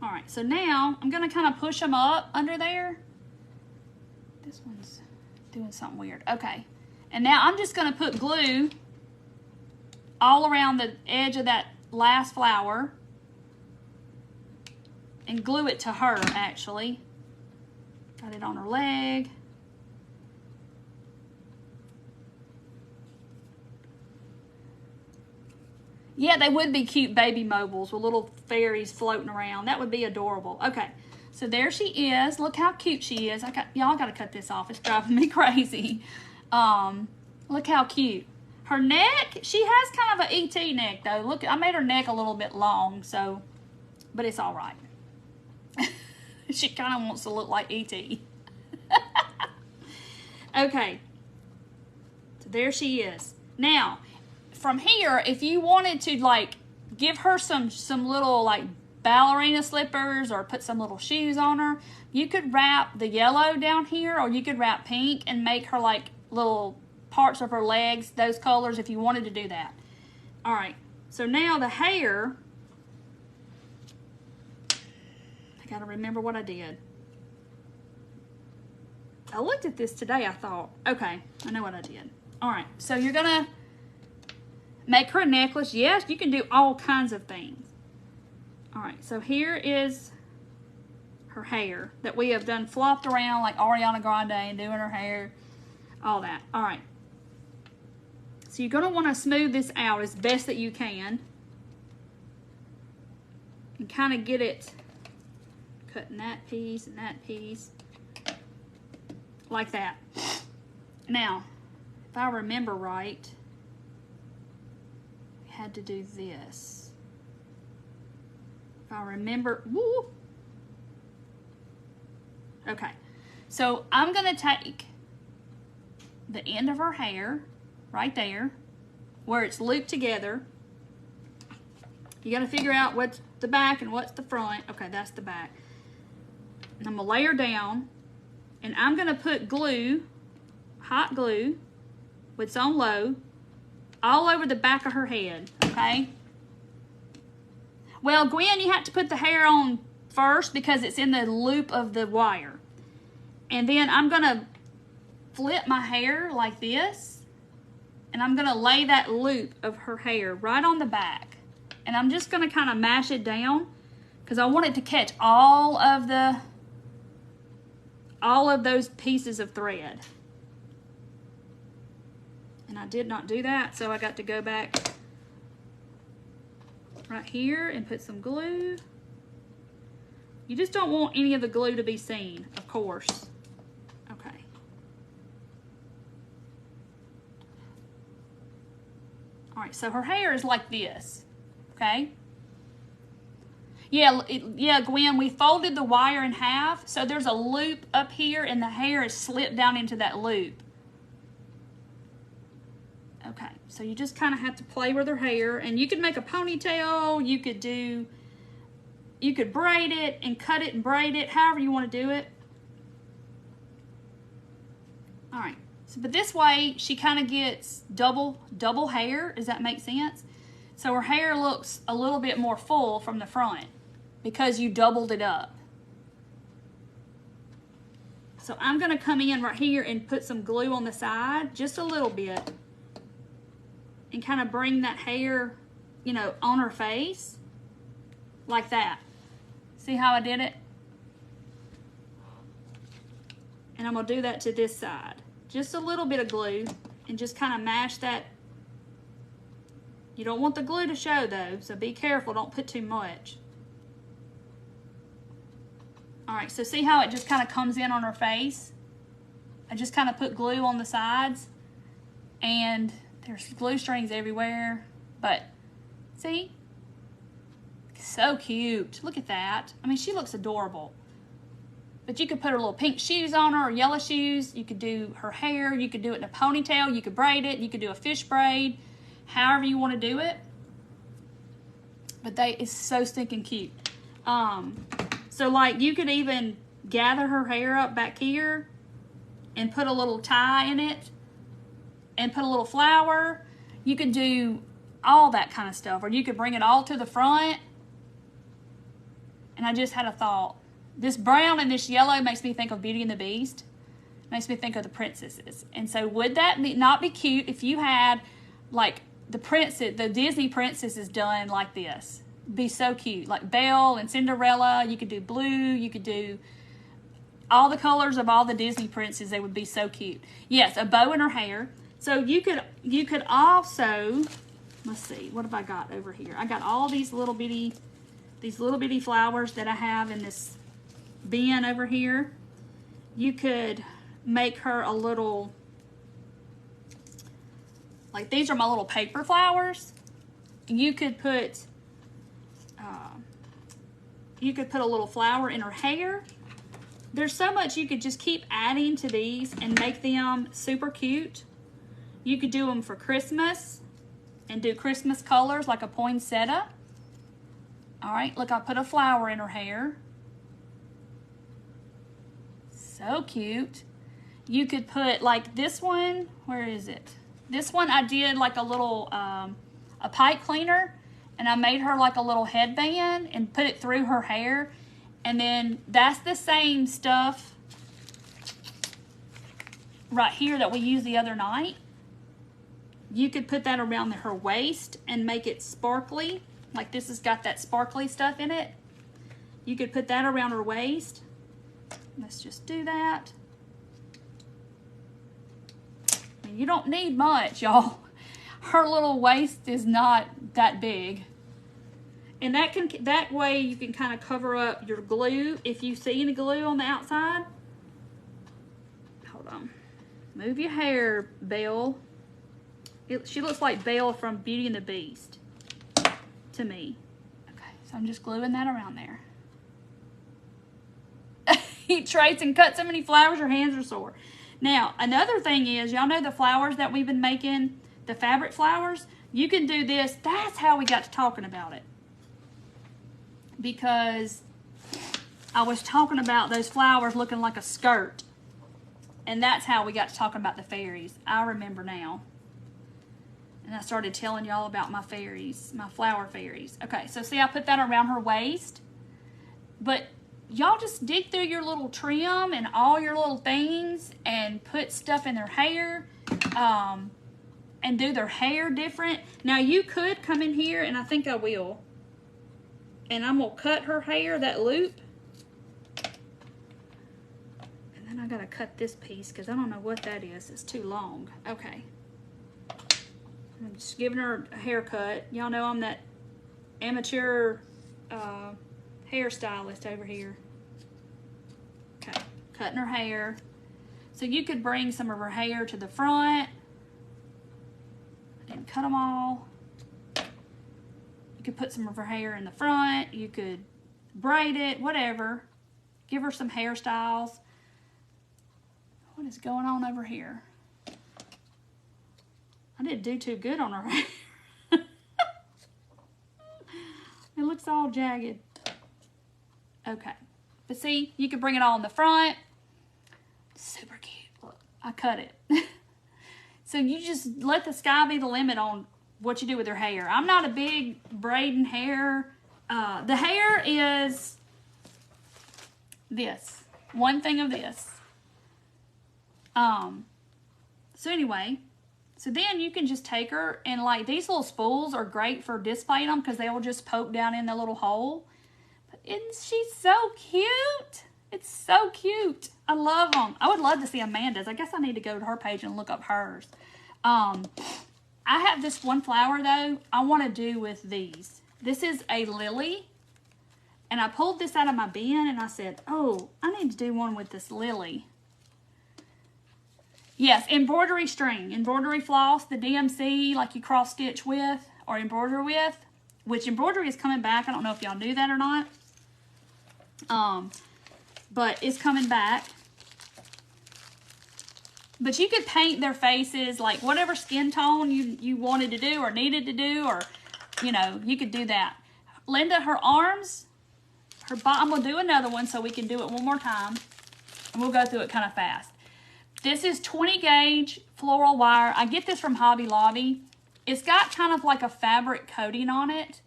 All right, so now I'm gonna kind of push them up under there. This one's doing something weird. Okay, and now I'm just gonna put glue all around the edge of that last flower and glue it to her, actually. Got it on her leg. Yeah, they would be cute baby mobiles with little fairies floating around. That would be adorable. Okay, so there she is. Look how cute she is. Y'all got to cut this off. It's driving me crazy. Look how cute. Her neck, she has kind of an ET neck, though. Look, I made her neck a little bit long, so, but it's all right. She kind of wants to look like ET. Okay, so there she is. Now, from here, if you wanted to give her some little ballerina slippers or put some little shoes on her, you could wrap the yellow down here, or you could wrap pink and make her little parts of her legs, those colors, if you wanted to do that. All right, so now the hair, I gotta remember what I did. I looked at this today, I thought, okay, I know what I did. All right, so you're gonna make her a necklace. Yes, you can do all kinds of things. All right, so here is her hair that we have done flopped around like Ariana Grande and doing her hair, all that. All right. So you're going to want to smooth this out as best that you can and kind of get it cutting that piece and that piece like that. Now, if I remember right, had to do this. If I remember, woo. Okay, so I'm gonna take the end of her hair right there where it's looped together. You gotta figure out what's the back and what's the front. Okay, that's the back. And I'm gonna lay her down and I'm gonna put glue hot glue with it's on low all over the back of her head, okay? Well, Gwen, you have to put the hair on first because it's in the loop of the wire. And then I'm gonna flip my hair like this, and I'm gonna lay that loop of her hair right on the back. And I'm just gonna kind of mash it down because I want it to catch all of those pieces of thread. And I did not do that, so I got to go back right here and put some glue. You just don't want any of the glue to be seen, of course. Okay. All right, so her hair is like this, okay? Yeah, Gwen, we folded the wire in half, so there's a loop up here and the hair is slipped down into that loop. Okay, so you just kind of have to play with her hair, and you could make a ponytail, you could braid it and cut it and braid it, however you want to do it. All right, so but this way she kind of gets double hair. Does that make sense? So her hair looks a little bit more full from the front because you doubled it up. So I'm going to come in right here and put some glue on the side, just a little bit, and kind of bring that hair, you know, on her face like that. See how I did it? And I'm going to do that to this side. Just a little bit of glue and just kind of mash that. You don't want the glue to show though, so be careful, don't put too much. All right, so see how it just kind of comes in on her face? I just kind of put glue on the sides, and there's glue strings everywhere, but see? So cute. Look at that. I mean, she looks adorable. But you could put her little pink shoes on her or yellow shoes. You could do her hair. You could do it in a ponytail. You could braid it. You could do a fish braid. However you want to do it. But it's so stinking cute. So like you could even gather her hair up back here and put a little tie in it and put a little flower. You could do all that kind of stuff. Or you could bring it all to the front. And I just had a thought. This brown and this yellow makes me think of Beauty and the Beast. Makes me think of the princesses. And so would that not be cute if you had like the Disney princesses done like this? Be so cute. Like Belle and Cinderella. You could do blue. You could do all the colors of all the Disney princes. They would be so cute. Yes, a bow in her hair. So you could also, let's see, what have I got over here? I got all these little bitty flowers that I have in this bin over here. You could make her a little, like these are my little paper flowers. You could put a little flower in her hair. There's so much you could just keep adding to these and make them super cute. You could do them for Christmas and do Christmas colors like a poinsettia. All right, look, I put a flower in her hair. So cute. You could put like this one, where is it? This one I did like a little, a pipe cleaner, and I made her like a little headband and put it through her hair. And then that's the same stuff right here that we used the other night. You could put that around her waist and make it sparkly. Like this has got that sparkly stuff in it. You could put that around her waist. Let's just do that. And you don't need much, y'all. Her little waist is not that big. And that way you can kind of cover up your glue if you see any glue on the outside. Hold on. Move your hair, Belle. She looks like Belle from Beauty and the Beast to me. Okay, so I'm just gluing that around there. You trace and cut so many flowers, your hands are sore. Now, another thing is, y'all know the flowers that we've been making, the fabric flowers? You can do this. That's how we got to talking about it. Because I was talking about those flowers looking like a skirt. And that's how we got to talking about the fairies. I remember now. And I started telling y'all about my fairies, my flower fairies. Okay, so see, I put that around her waist. But y'all just dig through your little trim and all your little things and put stuff in their hair and do their hair different. Now, you could come in here, and I think I will. And I'm going to cut her hair, that loop. And then I got to cut this piece because I don't know what that is. It's too long. Okay. I'm just giving her a haircut. Y'all know I'm that amateur hairstylist over here. Okay, cutting her hair. So you could bring some of her hair to the front. I didn't cut them all. You could put some of her hair in the front. You could braid it, whatever. Give her some hairstyles. What is going on over here? I didn't do too good on her hair. It looks all jagged. Okay. But see, you can bring it all in the front. Super cute. Look, I cut it. So you just let the sky be the limit on what you do with your hair. I'm not a big braiding hair. The hair is this. One thing of this. So anyway, so then you can just take her and like these little spools are great for displaying them because they will just poke down in the little hole. But isn't she so cute? It's so cute. I love them. I would love to see Amanda's. I guess I need to go to her page and look up hers. I have this one flower though I want to do with these. This is a lily. And I pulled this out of my bin and I said, oh, I need to do one with this lily. Yes, embroidery string, embroidery floss, the DMC, like you cross stitch with or embroider with, which embroidery is coming back. I don't know if y'all knew that or not. But it's coming back. But you could paint their faces like whatever skin tone you wanted to do or needed to do, or, you know, you could do that. Linda, her arms, her bottom, I'm going to do another one so we can do it one more time. And we'll go through it kind of fast. This is 20 gauge floral wire. I get this from Hobby Lobby. It's got kind of like a fabric coating on it.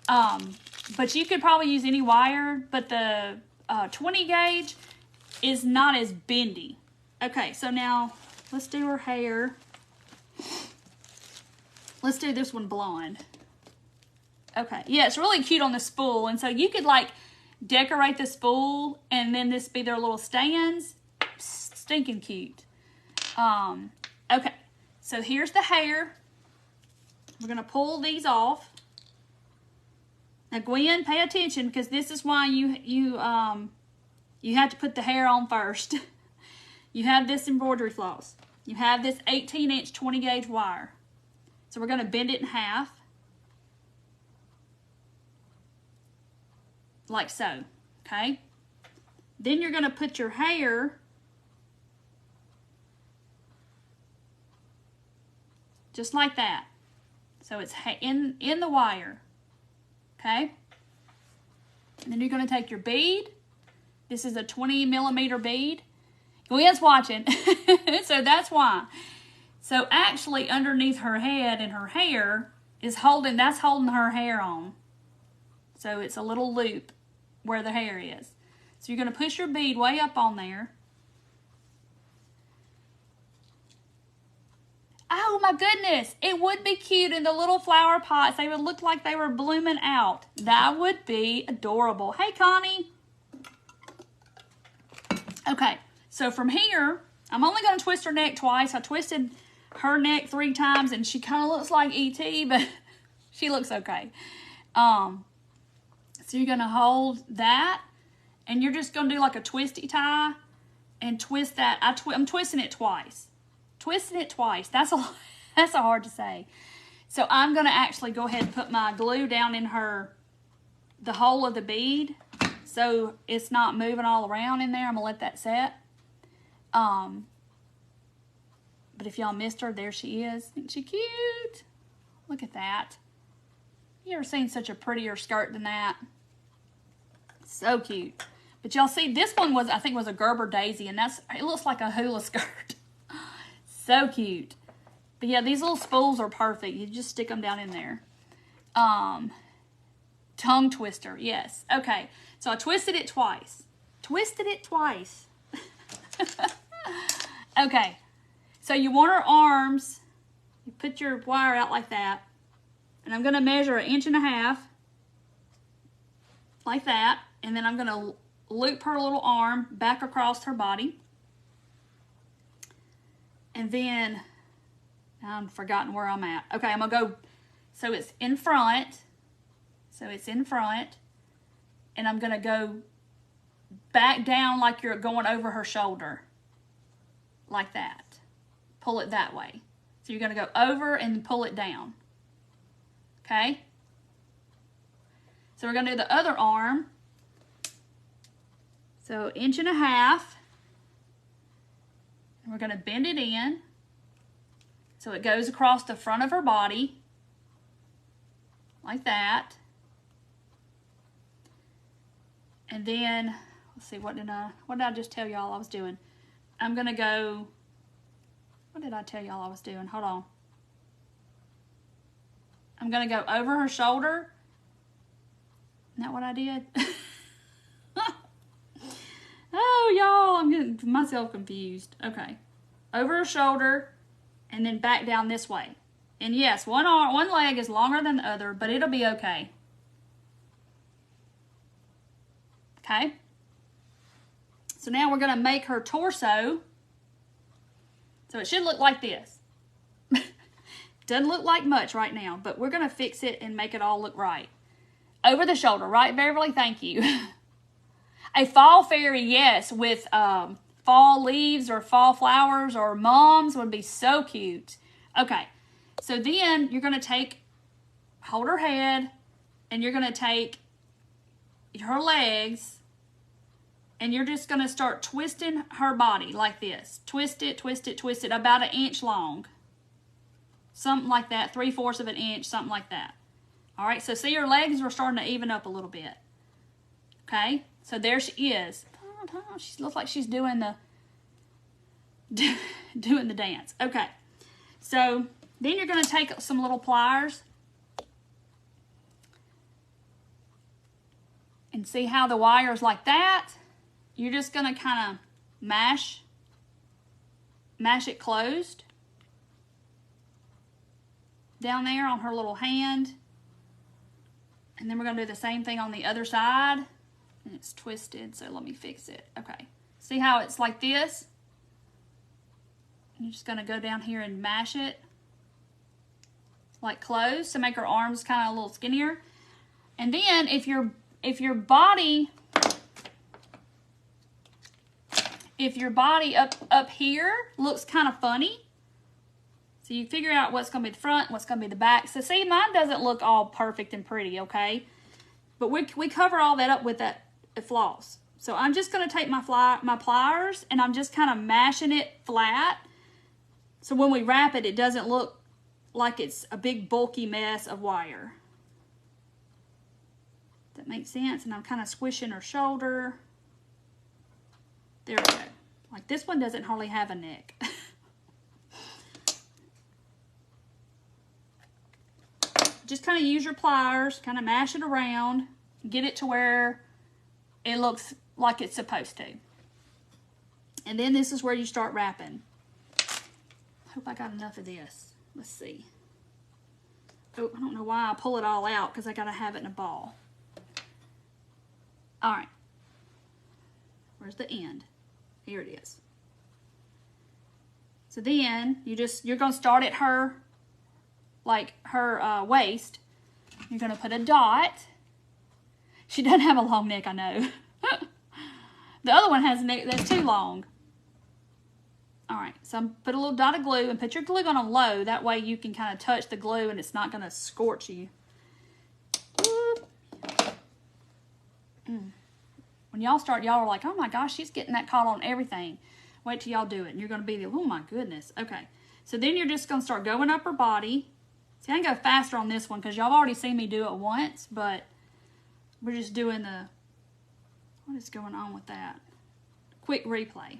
But you could probably use any wire. But the 20 gauge is not as bendy. Okay, so now let's do her hair. Let's do this one blonde. Okay, yeah, it's really cute on the spool. And so you could like decorate the spool and then this be their little stands. Stinking cute. Okay, so here's the hair. We're going to pull these off. Now, Gwen, pay attention because this is why you have to put the hair on first. You have this embroidery floss. You have this 18-inch 20 gauge wire. So we're going to bend it in half. Like so. Okay? Then you're going to put your hair just like that. So it's in the wire. Okay? And then you're going to take your bead. This is a 20 millimeter bead. Gwen's watching. So that's why. So actually underneath her head and her hair is holding her hair on. So it's a little loop where the hair is. So you're going to push your bead way up on there. Oh my goodness, it would be cute in the little flower pots. They would look like they were blooming out. That would be adorable. Hey, Connie. Okay, so from here, I'm only going to twist her neck twice. I twisted her neck 3 times and she kind of looks like E.T., but she looks okay. So you're going to hold that and you're just going to do like a twisty tie and twist that. I'm twisting it twice. Twisting it twice. That's hard to say. So I'm going to actually go ahead and put my glue down in the hole of the bead so it's not moving all around in there. I'm going to let that set. But if y'all missed her, there she is. Isn't she cute? Look at that. You ever seen such a prettier skirt than that? So cute. But y'all see, this one was, I think, was a Gerber daisy, and it looks like a hula skirt. So cute. But yeah, these little spools are perfect. You just stick them down in there. Tongue twister, yes. Okay, so I twisted it twice. Twisted it twice. Okay, so you want her arms, you put your wire out like that, and I'm going to measure 1.5 inches, like that, and then I'm going to loop her little arm back across her body, and then, I've forgotten where I'm at. Okay, I'm going to go, so it's in front, and I'm going to go back down like you're going over her shoulder, like that. Pull it that way. So you're going to go over and pull it down. Okay? So we're going to do the other arm. So 1.5 inches. And we're going to bend it in so it goes across the front of her body, like that. And then, let's see, what did I just tell y'all I was doing? I'm going to go, what did I tell y'all I was doing? Hold on. I'm going to go over her shoulder. Isn't that what I did? Oh, y'all, I'm getting myself confused. Okay. Over her shoulder and then back down this way. And yes, one leg is longer than the other, but it'll be okay. Okay? So now we're going to make her torso. So it should look like this. Doesn't look like much right now, but we're going to fix it and make it all look right. Over the shoulder, right, Beverly? Thank you. A fall fairy, yes, with fall leaves or fall flowers or mums would be so cute. Okay, so then you're going to hold her head, and you're going to take her legs, and you're just going to start twisting her body like this. Twist it, twist it, twist it, about 1 inch long. Something like that, 3/4 of an inch, something like that. All right, so see her legs are starting to even up a little bit. Okay, so there she is. She looks like she's doing the dance. Okay, so then you're going to take some little pliers and see how the wire's like that. You're just going to kind of mash it closed down there on her little hand. And then we're going to do the same thing on the other side. And it's twisted, so let me fix it. Okay. See how it's like this? You're just going to go down here and mash it like closed to make her arms kind of a little skinnier. And then if your body up here looks kind of funny, so you figure out what's going to be the front, what's going to be the back. So see, mine doesn't look all perfect and pretty, okay? But we cover all that up with that floss. So I'm just going to take my pliers, and I'm just kind of mashing it flat. So when we wrap it, it doesn't look like it's a big bulky mess of wire. That makes sense? And I'm kind of squishing her shoulder. There we go. Like this one doesn't hardly have a neck. Just kind of use your pliers, kind of mash it around, get it to where it looks like it's supposed to. And then this is where you start wrapping. Hope I got enough of this. Let's see. Oh, I don't know why I pull it all out, because I got to have it in a ball. All right. Where's the end? Here it is. So then you're going to start at her, like her waist. You're going to put a dot. She doesn't have a long neck, I know. The other one has a neck that's too long. All right, so put a little dot of glue and put your glue gun on low. That way you can kind of touch the glue and it's not going to scorch you. When y'all start, y'all are like, oh my gosh, she's getting that caught on everything. Wait till y'all do it, and you're going to be, oh my goodness. Okay, so then you're just going to start going up her body. See, I can go faster on this one because y'all already seen me do it once, but we're just doing the What is going on with that? Quick replay.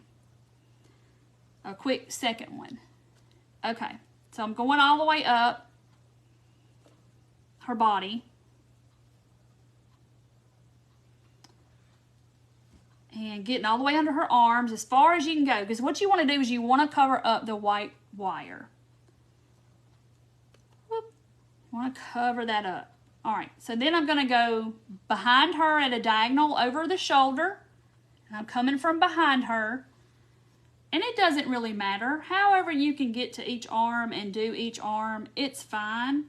A quick second one. Okay, so I'm going all the way up her body. And getting all the way under her arms as far as you can go. Because what you want to do is you want to cover up the white wire. Whoop. You want to cover that up. Alright, so then I'm going to go behind her at a diagonal over the shoulder. And I'm coming from behind her. And it doesn't really matter. However you can get to each arm and do each arm, it's fine.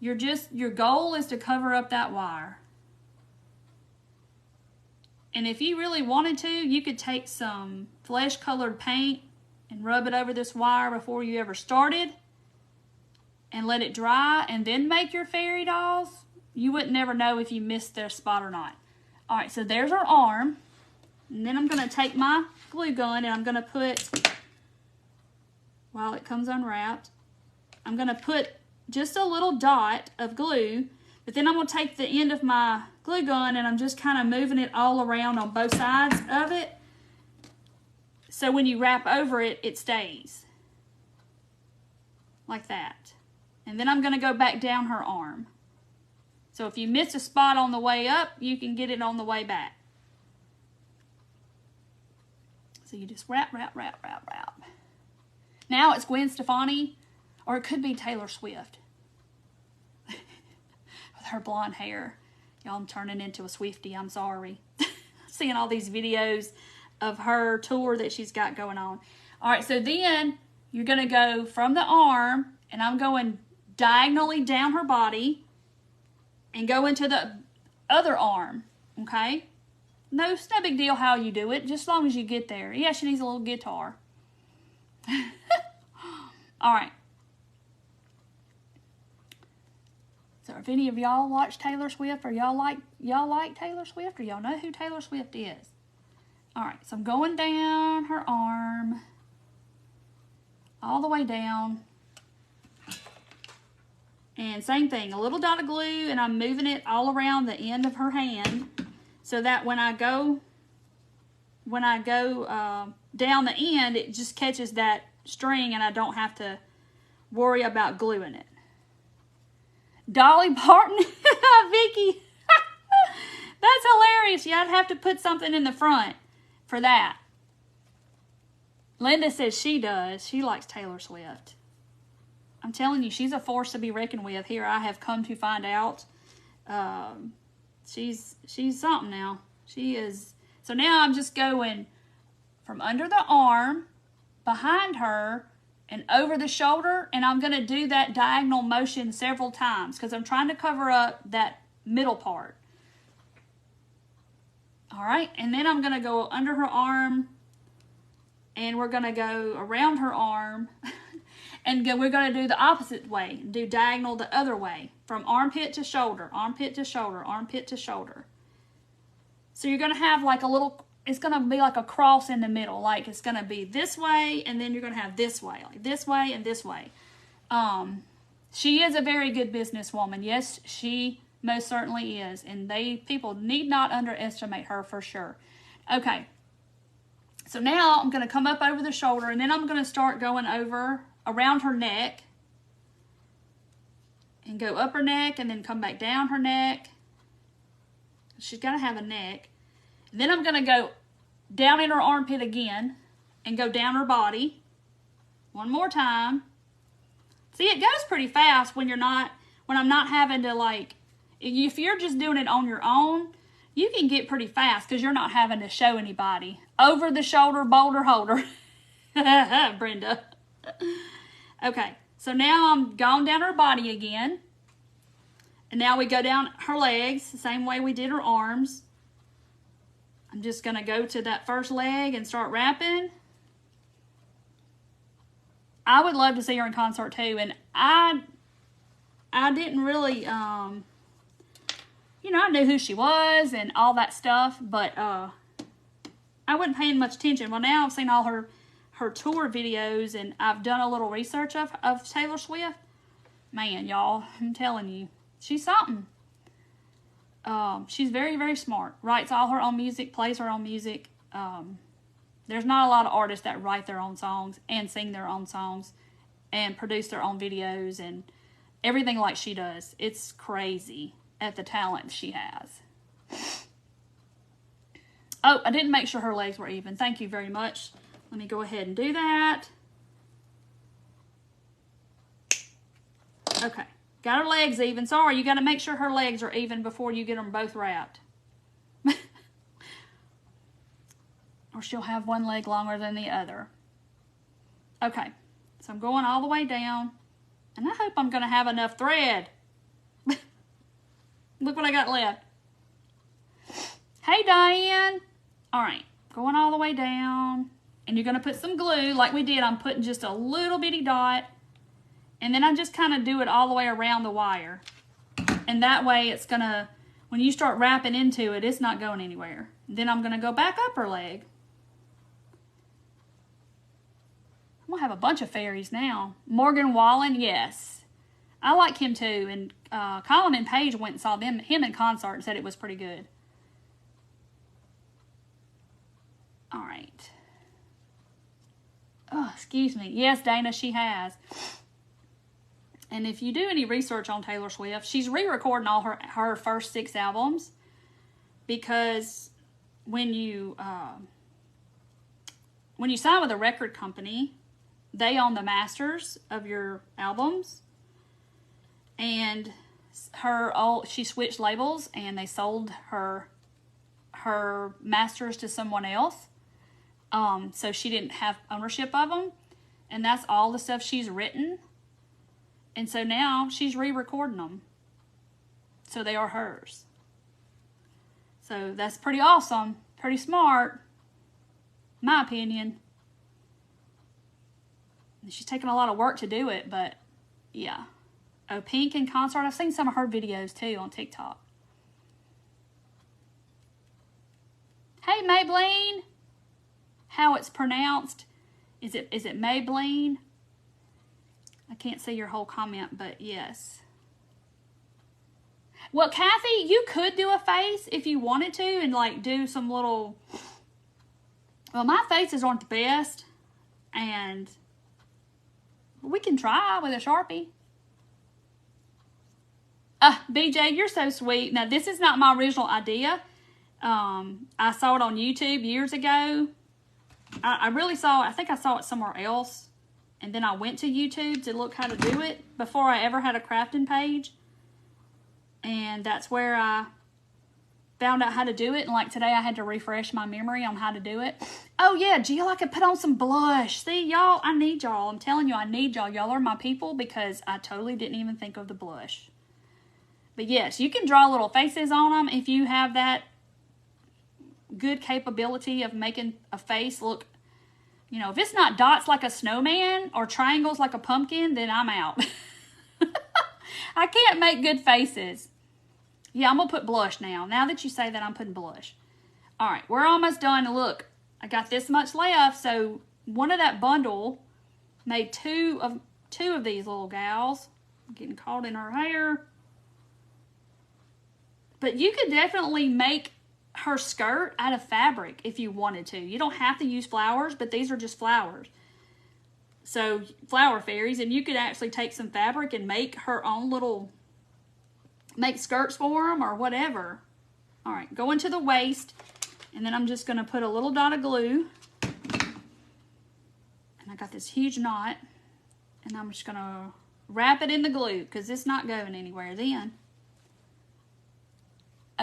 Your goal is to cover up that wire. And if you really wanted to, you could take some flesh-colored paint and rub it over this wire before you ever started and let it dry and then make your fairy dolls. You wouldn't never know if you missed their spot or not. All right, so there's her arm. And then I'm going to take my glue gun and I'm going to put, while it comes unwrapped, I'm going to put just a little dot of glue. But then I'm going to take the end of my glue gun and I'm just kind of moving it all around on both sides of it. So when you wrap over it, it stays. Like that. And then I'm going to go back down her arm. So if you missed a spot on the way up, you can get it on the way back. So you just wrap, wrap, wrap, wrap, wrap. Now it's Gwen Stefani, or it could be Taylor Swift. With her blonde hair. Y'all, I'm turning into a Swiftie, I'm sorry. Seeing all these videos of her tour that she's got going on. Alright, so then you're going to go from the arm, and I'm going diagonally down her body, and go into the other arm, okay? No, it's no big deal how you do it, just as long as you get there. Yeah, she needs a little guitar. Alright. So if any of y'all watch Taylor Swift, or y'all like Taylor Swift, or y'all know who Taylor Swift is. Alright, so I'm going down her arm, all the way down. And same thing, a little dot of glue, and I'm moving it all around the end of her hand, so that when I go down the end, it just catches that string, and I don't have to worry about gluing it. Dolly Parton, Vicky, that's hilarious. Yeah, I'd have to put something in the front for that. Linda says she does. She likes Taylor Swift. I'm telling you, she's a force to be reckoned with. Here, I have come to find out. She's something now. She is. So now I'm just going from under the arm, behind her, and over the shoulder. And I'm going to do that diagonal motion several times because I'm trying to cover up that middle part. All right. And then I'm going to go under her arm. And we're going to go around her arm. And we're going to do the opposite way. Do diagonal the other way. From armpit to shoulder, armpit to shoulder, armpit to shoulder. So you're going to have like a little, it's going to be like a cross in the middle. Like it's going to be this way, and then you're going to have this way. Like this way and this way. She is a very good businesswoman. Yes, she most certainly is. And people need not underestimate her for sure. Okay. So now I'm going to come up over the shoulder, and then I'm going to start going over around her neck and go up her neck and then come back down her neck. She's got to have a neck. And then I'm going to go down in her armpit again and go down her body one more time. See, it goes pretty fast when I'm not having to, like, if you're just doing it on your own, you can get pretty fast because you're not having to show anybody. Over the shoulder boulder holder. Brenda. Okay, so now I'm going down her body again. And now we go down her legs, the same way we did her arms. I'm just going to go to that first leg and start wrapping. I would love to see her in concert too. And I didn't really, I knew who she was and all that stuff. But I wasn't paying much attention. Well, now I've seen all her tour videos, and I've done a little research of Taylor Swift. Man, y'all, I'm telling you, she's something. She's very, very smart. Writes all her own music, plays her own music. There's not a lot of artists that write their own songs and sing their own songs and produce their own videos and everything like she does. It's crazy at the talent she has. Oh, I didn't make sure her legs were even. Thank you very much. Let me go ahead and do that. Okay. Got her legs even. Sorry, you got to make sure her legs are even before you get them both wrapped. Or she'll have one leg longer than the other. Okay. So I'm going all the way down. And I hope I'm going to have enough thread. Look what I got left. Hey, Diane. All right. Going all the way down. And you're going to put some glue like we did. I'm putting just a little bitty dot. And then I just kind of do it all the way around the wire. And that way it's going to, when you start wrapping into it, it's not going anywhere. Then I'm going to go back up her leg. I'm going to have a bunch of fairies now. Morgan Wallen, yes. I like him too. And Colin and Paige went and saw him in concert and said it was pretty good. All right. Oh, excuse me. Yes, Dana, she has. And if you do any research on Taylor Swift, she's re-recording all her first 6 albums because when you sign with a record company, they own the masters of your albums. And she switched labels and they sold her masters to someone else. So she didn't have ownership of them. And that's all the stuff she's written. And so now she's re-recording them. So they are hers. So that's pretty awesome. Pretty smart. My opinion. She's taking a lot of work to do it, but yeah. Oh, Pink in concert. I've seen some of her videos too on TikTok. Hey, Maybelline. How it's pronounced. Is it Maybelline? I can't see your whole comment, but yes. Well, Kathy, you could do a face if you wanted to and like do some little... Well, my faces aren't the best. And we can try with a Sharpie. BJ, you're so sweet. Now, this is not my original idea. I saw it on YouTube years ago. I think I saw it somewhere else. And then I went to YouTube to look how to do it before I ever had a crafting page. And that's where I found out how to do it. And like today I had to refresh my memory on how to do it. Oh yeah, Jill, I could put on some blush. See, y'all, I need y'all. I'm telling you, I need y'all. Y'all are my people because I totally didn't even think of the blush. But yes, you can draw little faces on them if you have that good capability of making a face look... You know, if it's not dots like a snowman or triangles like a pumpkin, then I'm out. I can't make good faces. Yeah, I'm going to put blush now. Now that you say that, I'm putting blush. All right, we're almost done. Look, I got this much left. So one of that bundle made two of these little gals. I'm getting caught in her hair. But you could definitely make her skirt out of fabric if you wanted to. You don't have to use flowers, but these are just flowers. So, flower fairies, and you could actually take some fabric and make her own little, make skirts for them or whatever. All right, go into the waist, and then I'm just going to put a little dot of glue. And I got this huge knot, and I'm just going to wrap it in the glue because it's not going anywhere then.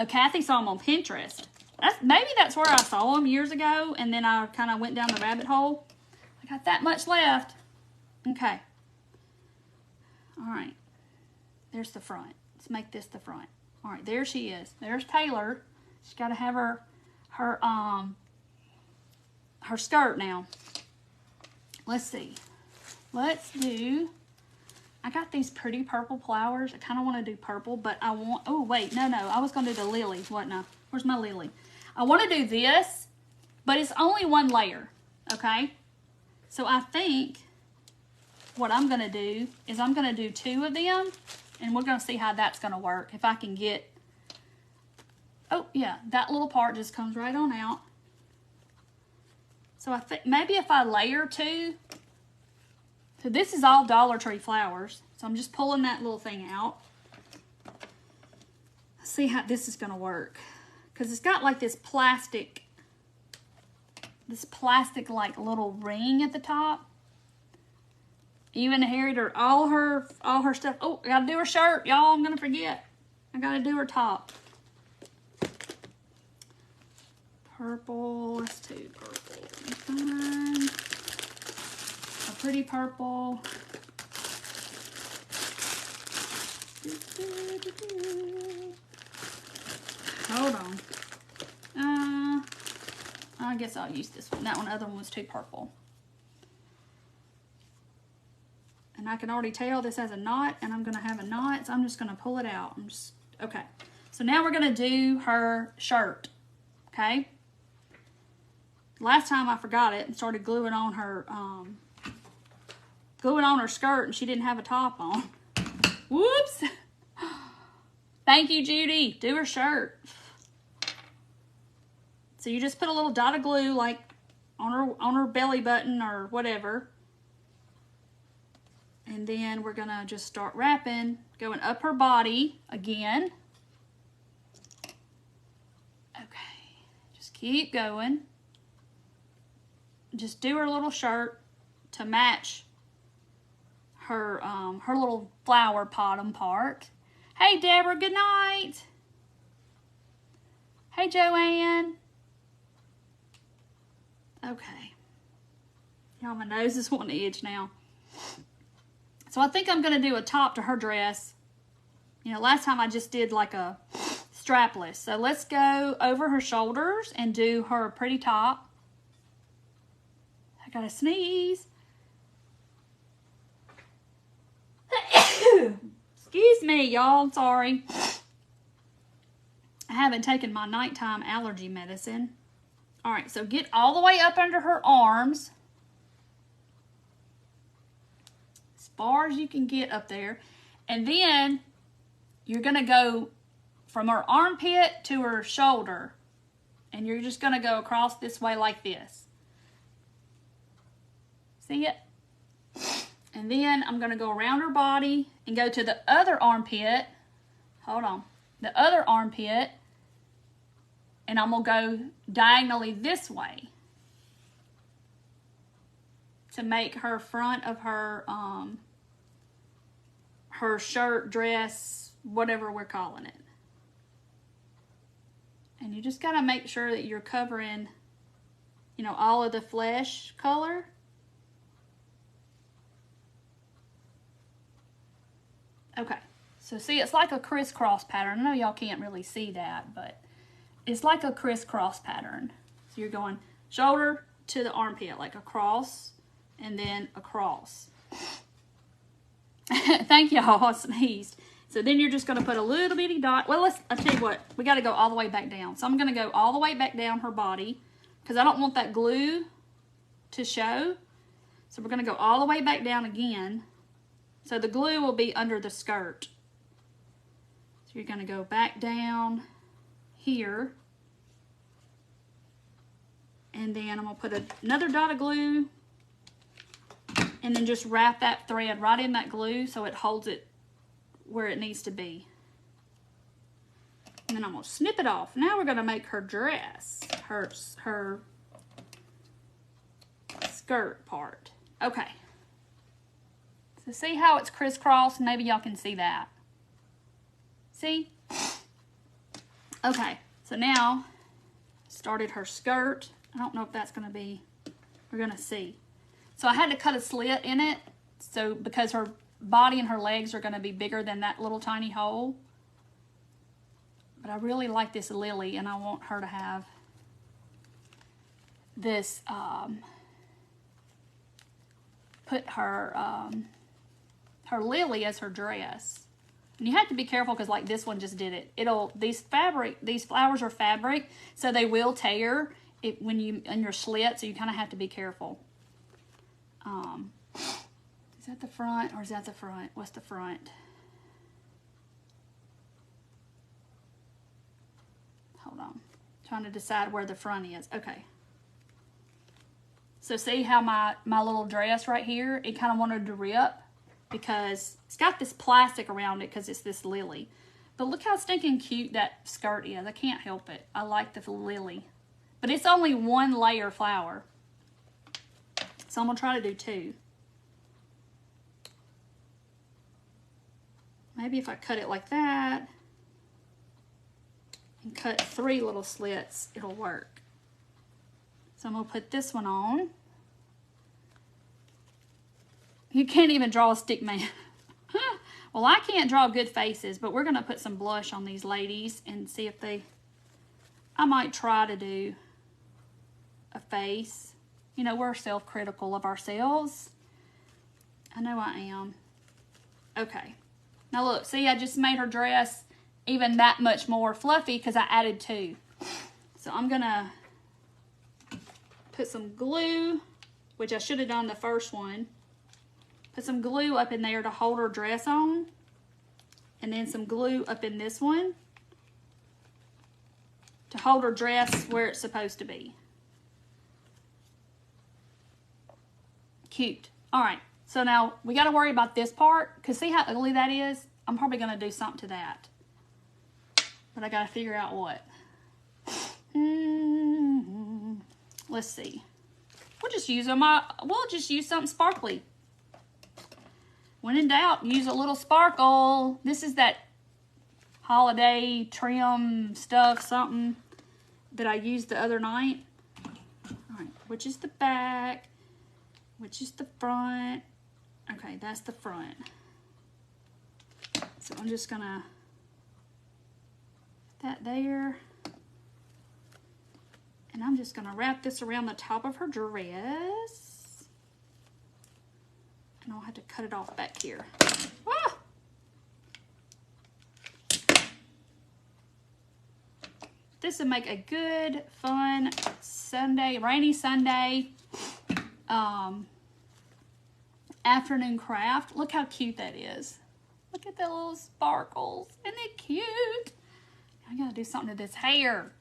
Oh, Kathy saw them on Pinterest. Maybe that's where I saw them years ago, and then I kind of went down the rabbit hole. I got that much left. Okay. All right. There's the front. Let's make this the front. All right, there she is. There's Taylor. She's got to have her skirt now. Let's see. Let's do... I got these pretty purple flowers. I kind of want to do purple, but I want... Oh, wait. No. I was going to do the lilies. What now? Where's my lily? I want to do this, but it's only one layer, okay? So I think what I'm going to do is I'm going to do 2 of them, and we're going to see how that's going to work. If I can get Oh, yeah, that little part just comes right on out. So I think maybe if I layer two, so this is all Dollar Tree flowers. So I'm just pulling that little thing out. Let's see how this is going to work. Because it's got like this plastic like little ring at the top. Even Harriet, or all her stuff. Oh, I gotta do her shirt, y'all. I'm gonna forget. I gotta do her top. Purple. Let's do purple. Fine. A pretty purple. Hold on. I guess I'll use this one. That one, other one was too purple. And I can already tell this has a knot, and I'm gonna have a knot, so I'm just gonna pull it out. Okay. So now we're gonna do her shirt. Okay. Last time I forgot it and started gluing on her skirt, and she didn't have a top on. Whoops. Thank you, Judy. Do her shirt. So you just put a little dot of glue like on her belly button or whatever. And then we're gonna just start wrapping, going up her body again. Okay, just keep going. Just do her little shirt to match her her little flower bottom part. Hey Deborah, good night. Hey Joanne. Okay. Y'all, my nose is wanting to itch now. So I think I'm going to do a top to her dress. You know, last time I just did like a strapless. So let's go over her shoulders and do her pretty top. I gotta sneeze. Excuse me, y'all. I'm sorry. I haven't taken my nighttime allergy medicine. All right, so get all the way up under her arms. As far as you can get up there. And then you're going to go from her armpit to her shoulder. And you're just going to go across this way like this. See it? And then I'm going to go around her body and go to the other armpit. Hold on. The other armpit. And I'm going to go diagonally this way to make her front of her her shirt, dress, whatever we're calling it. And you just got to make sure that you're covering, you know, all of the flesh color. Okay, so see, it's like a crisscross pattern. I know y'all can't really see that, but it's like a crisscross pattern. So you're going shoulder to the armpit, like across, and then across. Thank y'all, I sneezed. So then you're just going to put a little bitty dot. Well, I'll tell you what, we got to go all the way back down. So I'm going to go all the way back down her body because I don't want that glue to show. So we're going to go all the way back down again. So the glue will be under the skirt. So you're going to go back down here. And then I'm going to put another dot of glue. And then just wrap that thread right in that glue so it holds it where it needs to be. And then I'm going to snip it off. Now we're going to make her dress. Her skirt part. Okay. So see how it's crisscrossed? Maybe y'all can see that. See? Okay. So now, started her skirt. I don't know if that's going to be, we're going to see. So I had to cut a slit in it. So because her body and her legs are going to be bigger than that little tiny hole. But I really like this lily and I want her to have this, put her, her lily as her dress. And you have to be careful because like this one just did it. These flowers are fabric, so they will tear it when you, in your slit, so you kind of have to be careful. Is that the front or is that the front? What's the front? hold on. Trying to decide where the front is. Okay. So see how my little dress right here, it kind of wanted to rip because it's got this plastic around it because it's this lily. But look how stinking cute that skirt is. I can't help it. I like the lily. But it's only one layer flower. So I'm going to try to do two. Maybe if I cut it like that and cut 3 little slits, it'll work. So I'm going to put this one on. You can't even draw a stick man. Well, I can't draw good faces, but we're going to put some blush on these ladies and see if they... I might try to do a face. You know, we're self-critical of ourselves. I know I am. Okay. Now look, see, I just made her dress even that much more fluffy because I added 2. So I'm going to put some glue, which I should have done the first one. Put some glue up in there to hold her dress on. And then some glue up in this one to hold her dress where it's supposed to be. Cute. All right. So now we got to worry about this part because see how ugly that is? I'm probably going to do something to that. But I got to figure out what. Let's see. We'll just use something sparkly. When in doubt, use a little sparkle. This is that holiday trim stuff, something that I used the other night. All right, which is the back? Which is the front? Okay, that's the front. So I'm just gonna put that there. And I'm just gonna wrap this around the top of her dress. And I'll have to cut it off back here. Ah! This would make a good, fun Sunday, rainy Sunday afternoon craft. Look how cute that is. Look at the little sparkles. Isn't it cute? I gotta do something to this hair.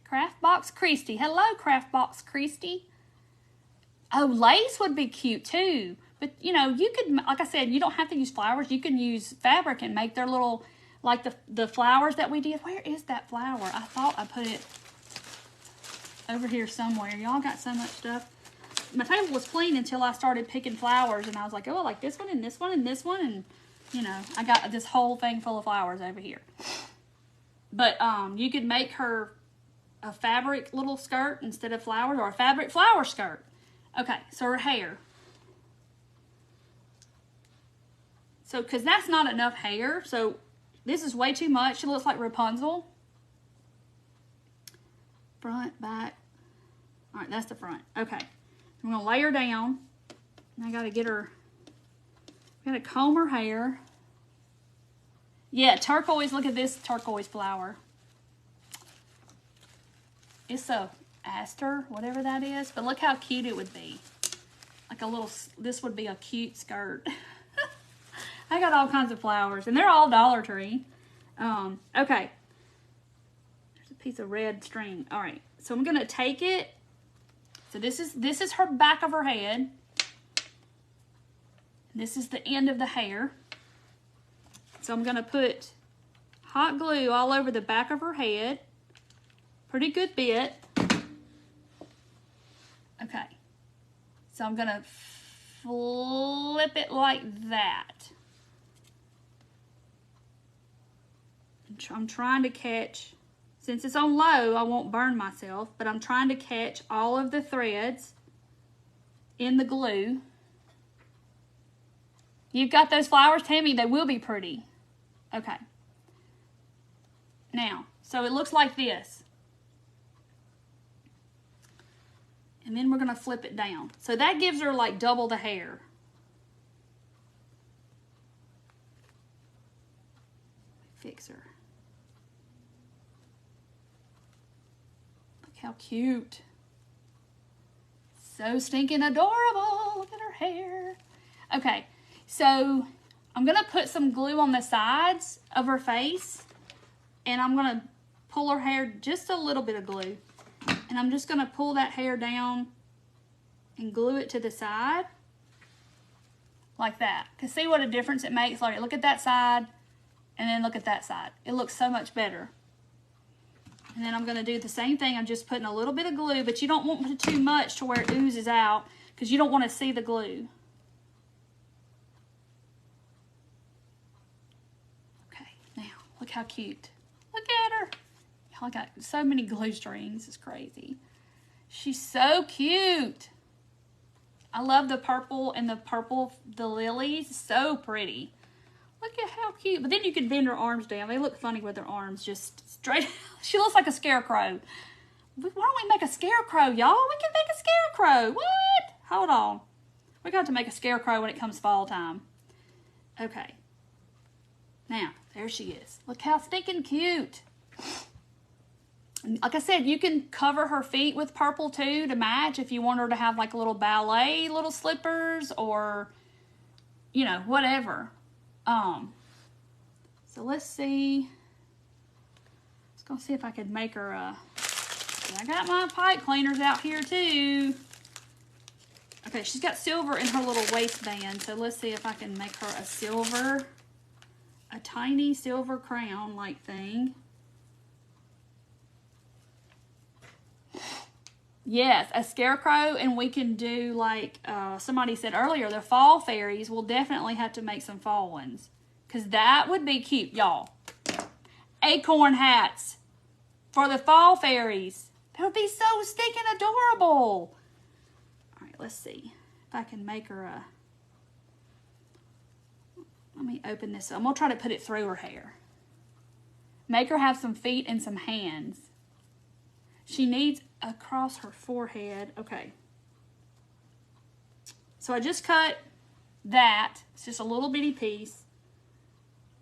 Craft Box Christy. Hello, Craft Box Christy. Oh, lace would be cute too. But, you know, you could, like I said, you don't have to use flowers. You can use fabric and make their little, like the flowers that we did. Where is that flower? I thought I put it over here somewhere. Y'all got so much stuff. My table was clean until I started picking flowers. And I was like, oh, I like this one and this one and this one. And, you know, I got this whole thing full of flowers over here. But you could make her a fabric little skirt instead of flowers, or a fabric flower skirt. Okay, so her hair. So, because that's not enough hair, so this is way too much. She looks like Rapunzel. Front, back. All right, that's the front. Okay, I'm going to lay her down. And I got to get her, got to comb her hair. Yeah, turquoise, look at this turquoise flower. It's a aster, whatever that is, but look how cute it would be. Like a little, this would be a cute skirt. I got all kinds of flowers, and they're all Dollar Tree. Okay. There's a piece of red string. All right, so I'm gonna take it. So this is her back of her head. This is the end of the hair. So I'm gonna put hot glue all over the back of her head. Pretty good bit. Okay. So I'm gonna flip it like that. I'm trying to catch, since it's on low, I won't burn myself, but I'm trying to catch all of the threads in the glue. You've got those flowers, Tammy, they will be pretty. Okay. Now, so it looks like this. And then we're going to flip it down. So that gives her like double the hair. Fix her. Look how cute. So stinking adorable. Look at her hair. Okay, so I'm going to put some glue on the sides of her face. And I'm going to pull her hair, just a little bit of glue. And I'm just going to pull that hair down and glue it to the side. Like that. Because see what a difference it makes? Like, look at that side and then look at that side. It looks so much better. And then I'm going to do the same thing. I'm just putting a little bit of glue, but you don't want too much to where it oozes out because you don't want to see the glue. Okay, now look how cute. Look at her. Y'all got so many glue strings. It's crazy. She's so cute. I love the purple and the lilies. So pretty. Look at how cute. But then you can bend her arms down. They look funny with her arms just straight. She looks like a scarecrow. Why don't we make a scarecrow, y'all? We can make a scarecrow. What? Hold on. We're going to make a scarecrow when it comes fall time. Okay. Now, there she is. Look how stinking cute. Like I said, you can cover her feet with purple too to match if you want her to have like a little ballet little slippers or, you know, whatever. So let's see. Let's go see if I could make her a... I got my pipe cleaners out here too. Okay, she's got silver in her little waistband, so let's see if I can make her a tiny silver crown-like thing. Yes, a scarecrow, and we can do like somebody said earlier, the fall fairies. We'll definitely have to make some fall ones because that would be cute, y'all. Acorn hats for the fall fairies. That would be so stinking adorable. All right, let's see if I can make her a... Let me open this up. I'm going to try to put it through her hair. Make her have some feet and some hands. She needs across her forehead. Okay. So I just cut that. It's just a little bitty piece.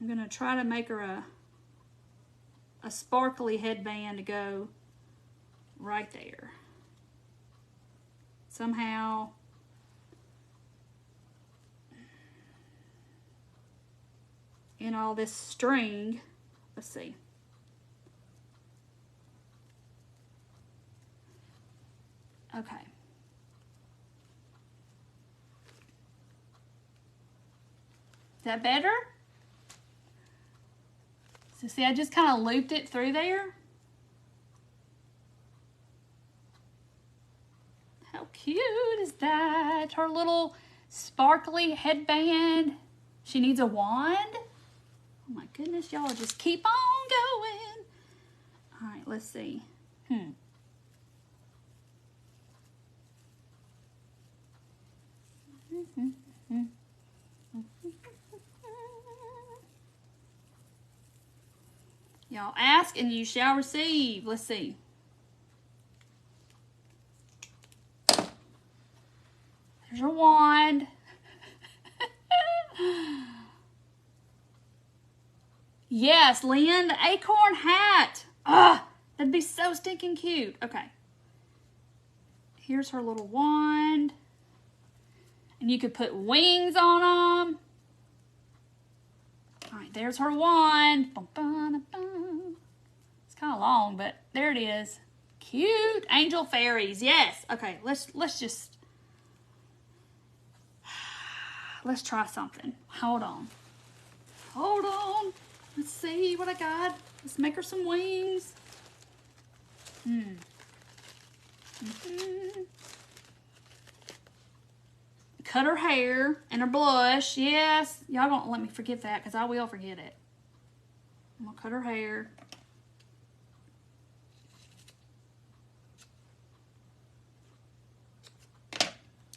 I'm going to try to make her a sparkly headband to go right there. Somehow. In all this string. Let's see. Okay. Is that better? So see, I just kind of looped it through there. How cute is that? Her little sparkly headband. She needs a wand. Oh my goodness, y'all just keep on going. All right, let's see. Y'all ask and you shall receive. Let's see. There's your wand. Yes, Lynn, the acorn hat. Ah, that'd be so stinking cute. Okay. Here's her little wand. And you could put wings on them. All right, there's her wand. It's kind of long, but there it is. Cute angel fairies. Yes. Okay, let's try something. Hold on. Hold on. Let's see what I got. Let's make her some wings. Cut her hair and her blush. Yes. Y'all don't let me forget that because I will forget it. I'm going to cut her hair.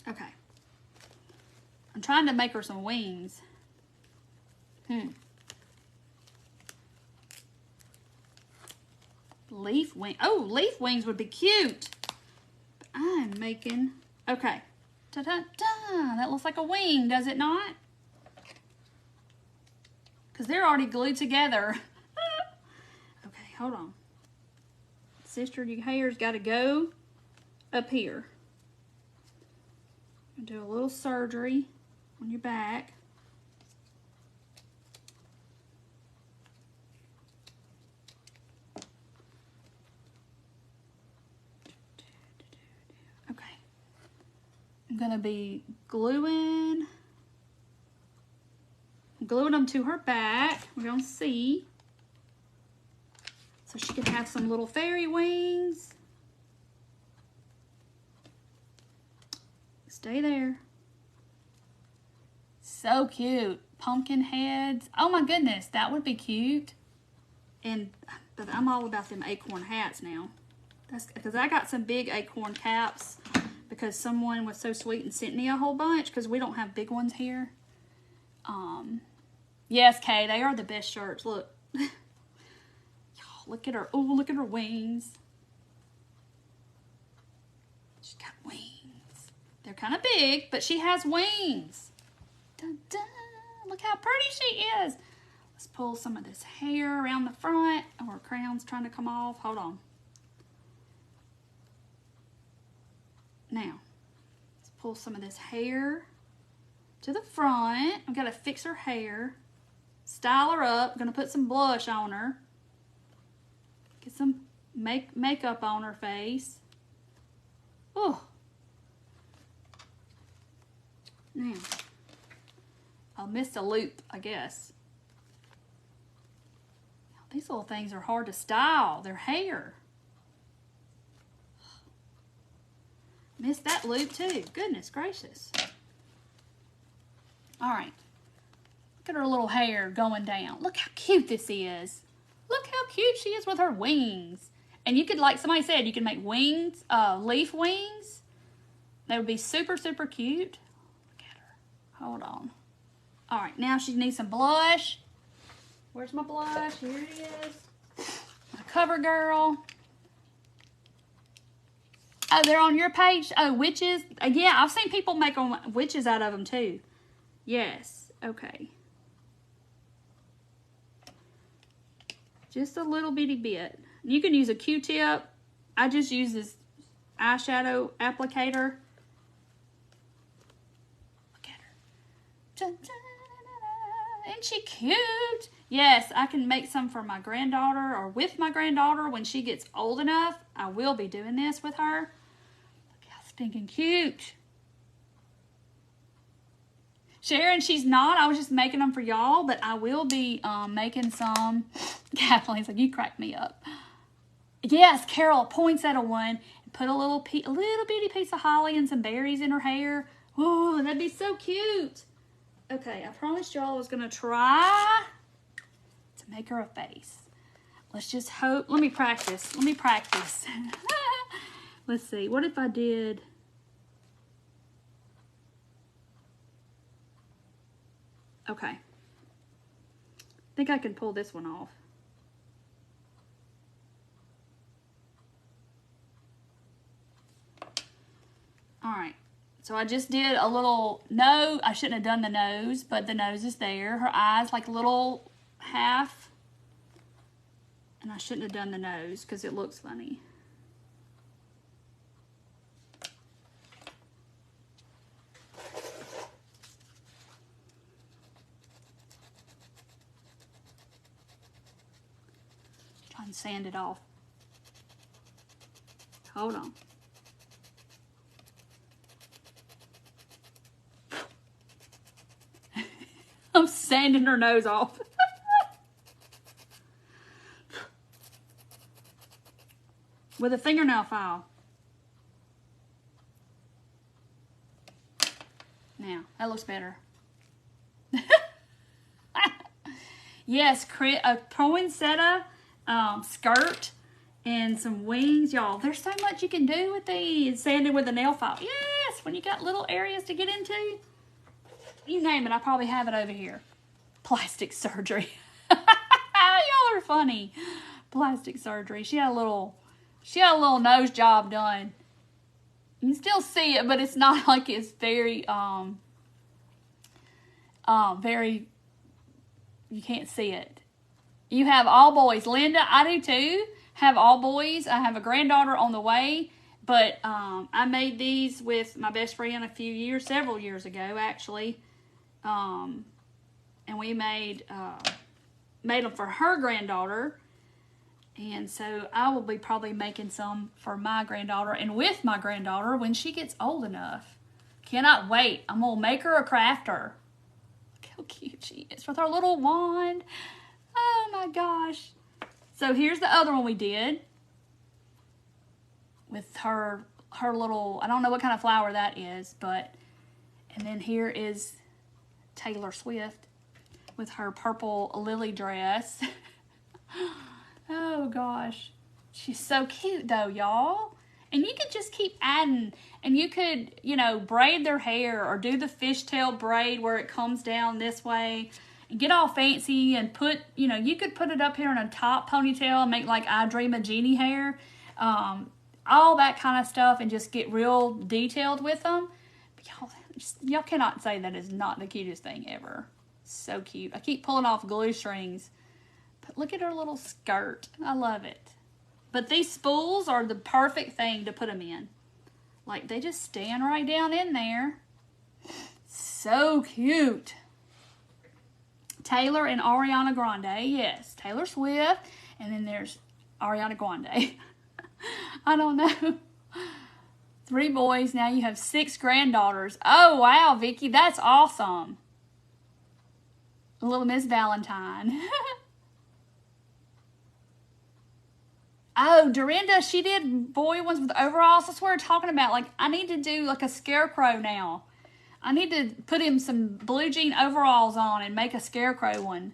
Okay. I'm trying to make her some wings. Leaf wing. Oh, leaf wings would be cute. But I'm making... Okay. Ta-da-da! That looks like a wing, does it not? Because they're already glued together. Okay, hold on. Sister, your hair's got to go up here. Do a little surgery on your back. I'm going to be gluing them to her back. We're going to see. So she can have some little fairy wings. Stay there. So cute. Pumpkin heads. Oh my goodness, that would be cute. But I'm all about them acorn hats now. That's because I got some big acorn caps because someone was so sweet and sent me a whole bunch because we don't have big ones here. Yes, Kay, they are the best shirts. Look. Look at her. Oh, look at her wings. She's got wings. They're kind of big, but she has wings. Dun, dun. Look how pretty she is. Let's pull some of this hair around the front. Oh, her crown's trying to come off. Hold on. Now, let's pull some of this hair to the front. I've got to fix her hair. Style her up. I'm going to put some blush on her. Get some makeup on her face. Oh. Now, I'll miss a loop, I guess. These little things are hard to style. Their hair. Missed that loop too. Goodness gracious. All right. Look at her little hair going down. Look how cute this is. Look how cute she is with her wings. And you could, like somebody said, you can make wings, leaf wings. They would be super, super cute. Look at her. Hold on. All right, now she needs some blush. Where's my blush? Here it is. My cover girl. Oh, they're on your page. Oh, witches. Yeah, I've seen people make witches out of them too. Yes. Okay. Just a little bitty bit. You can use a Q-tip. I just use this eyeshadow applicator. Look at her. Dun, dun, dun, dun. Isn't she cute? Yes, I can make some for my granddaughter or with my granddaughter when she gets old enough. I will be doing this with her. Look how stinking cute. Sharon, she's not. I was just making them for y'all, but I will be making some. Kathleen's like, you cracked me up. Yes, Carol points at one and put a little bitty piece of holly and some berries in her hair. Oh, that'd be so cute. Okay, I promised y'all I was going to try to make her a face. Let's just hope. Let me practice. Let's see. What if I did... Okay. I think I can pull this one off. All right. So I just did a little nose. I shouldn't have done the nose, but the nose is there. Her eyes like a little half. And I shouldn't have done the nose because it looks funny. Try and sand it off. Hold on. I'm sanding her nose off. With a fingernail file. Now, that looks better. Yes, a poinsettia skirt and some wings. Y'all, there's so much you can do with these. Sanding with a nail file. Yes, when you got little areas to get into. You name it, I probably have it over here. Plastic surgery. Y'all are funny. Plastic surgery. She had a little nose job done. You can still see it, but it's not like it's very, very, you can't see it. You have all boys. Linda, I do too. Have all boys. I have a granddaughter on the way. But I made these with my best friend several years ago, actually. And we made them for her granddaughter. And so I will be probably making some for my granddaughter and with my granddaughter when she gets old enough. Cannot wait. I'm going to make her a crafter. Look how cute she is with her little wand. Oh my gosh. So here's the other one we did. With her little, I don't know what kind of flower that is, but, and then here is Taylor Swift with her purple lily dress. Oh gosh. She's so cute though, y'all. And you could just keep adding, and you could, you know, braid their hair or do the fishtail braid where it comes down this way and get all fancy and put, you know, you could put it up here in a top ponytail and make like I Dream of Jeannie hair. All that kind of stuff, and just get real detailed with them. But y'all cannot say that is not the cutest thing ever. So cute. I keep pulling off glue strings. But look at her little skirt. I love it. But these spools are the perfect thing to put them in. Like, they just stand right down in there. So cute. Taylor and Ariana Grande. Yes, Taylor Swift. And then there's Ariana Grande. I don't know. 3 boys. Now you have 6 granddaughters. Oh, wow, Vicky. That's awesome. Little Miss Valentine. Oh, Dorinda, she did boy ones with overalls. That's what we're talking about. Like, I need to do like a scarecrow now. I need to put him some blue jean overalls on and make a scarecrow one.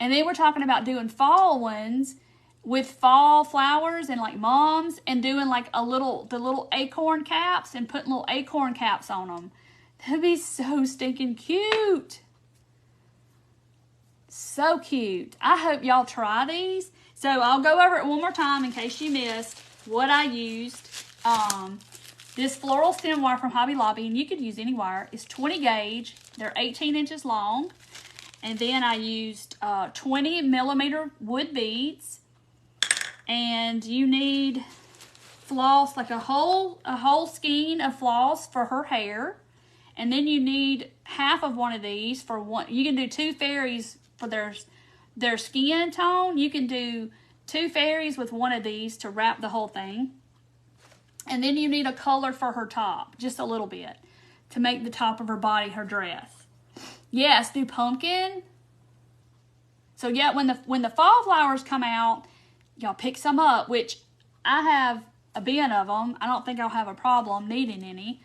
And then we're talking about doing fall ones with fall flowers and like moms, and doing like the little acorn caps and putting little acorn caps on them. That'd be so stinking cute. So cute. I hope y'all try these. So I'll go over it one more time in case you missed what I used. This floral stem wire from Hobby Lobby, and you could use any wire, is 20 gauge. They're 18 inches long. And then I used 20 millimeter wood beads. And you need floss, like a whole skein of floss for her hair. And then you need half of one of these for one. You can do 2 fairies for their skin tone. You can do 2 fairies with one of these to wrap the whole thing. And then you need a color for her top, just a little bit, to make the top of her body her dress. Yes, do pumpkin. So yeah, when the fall flowers come out, y'all pick some up, which I have a bin of them. I don't think I'll have a problem needing any,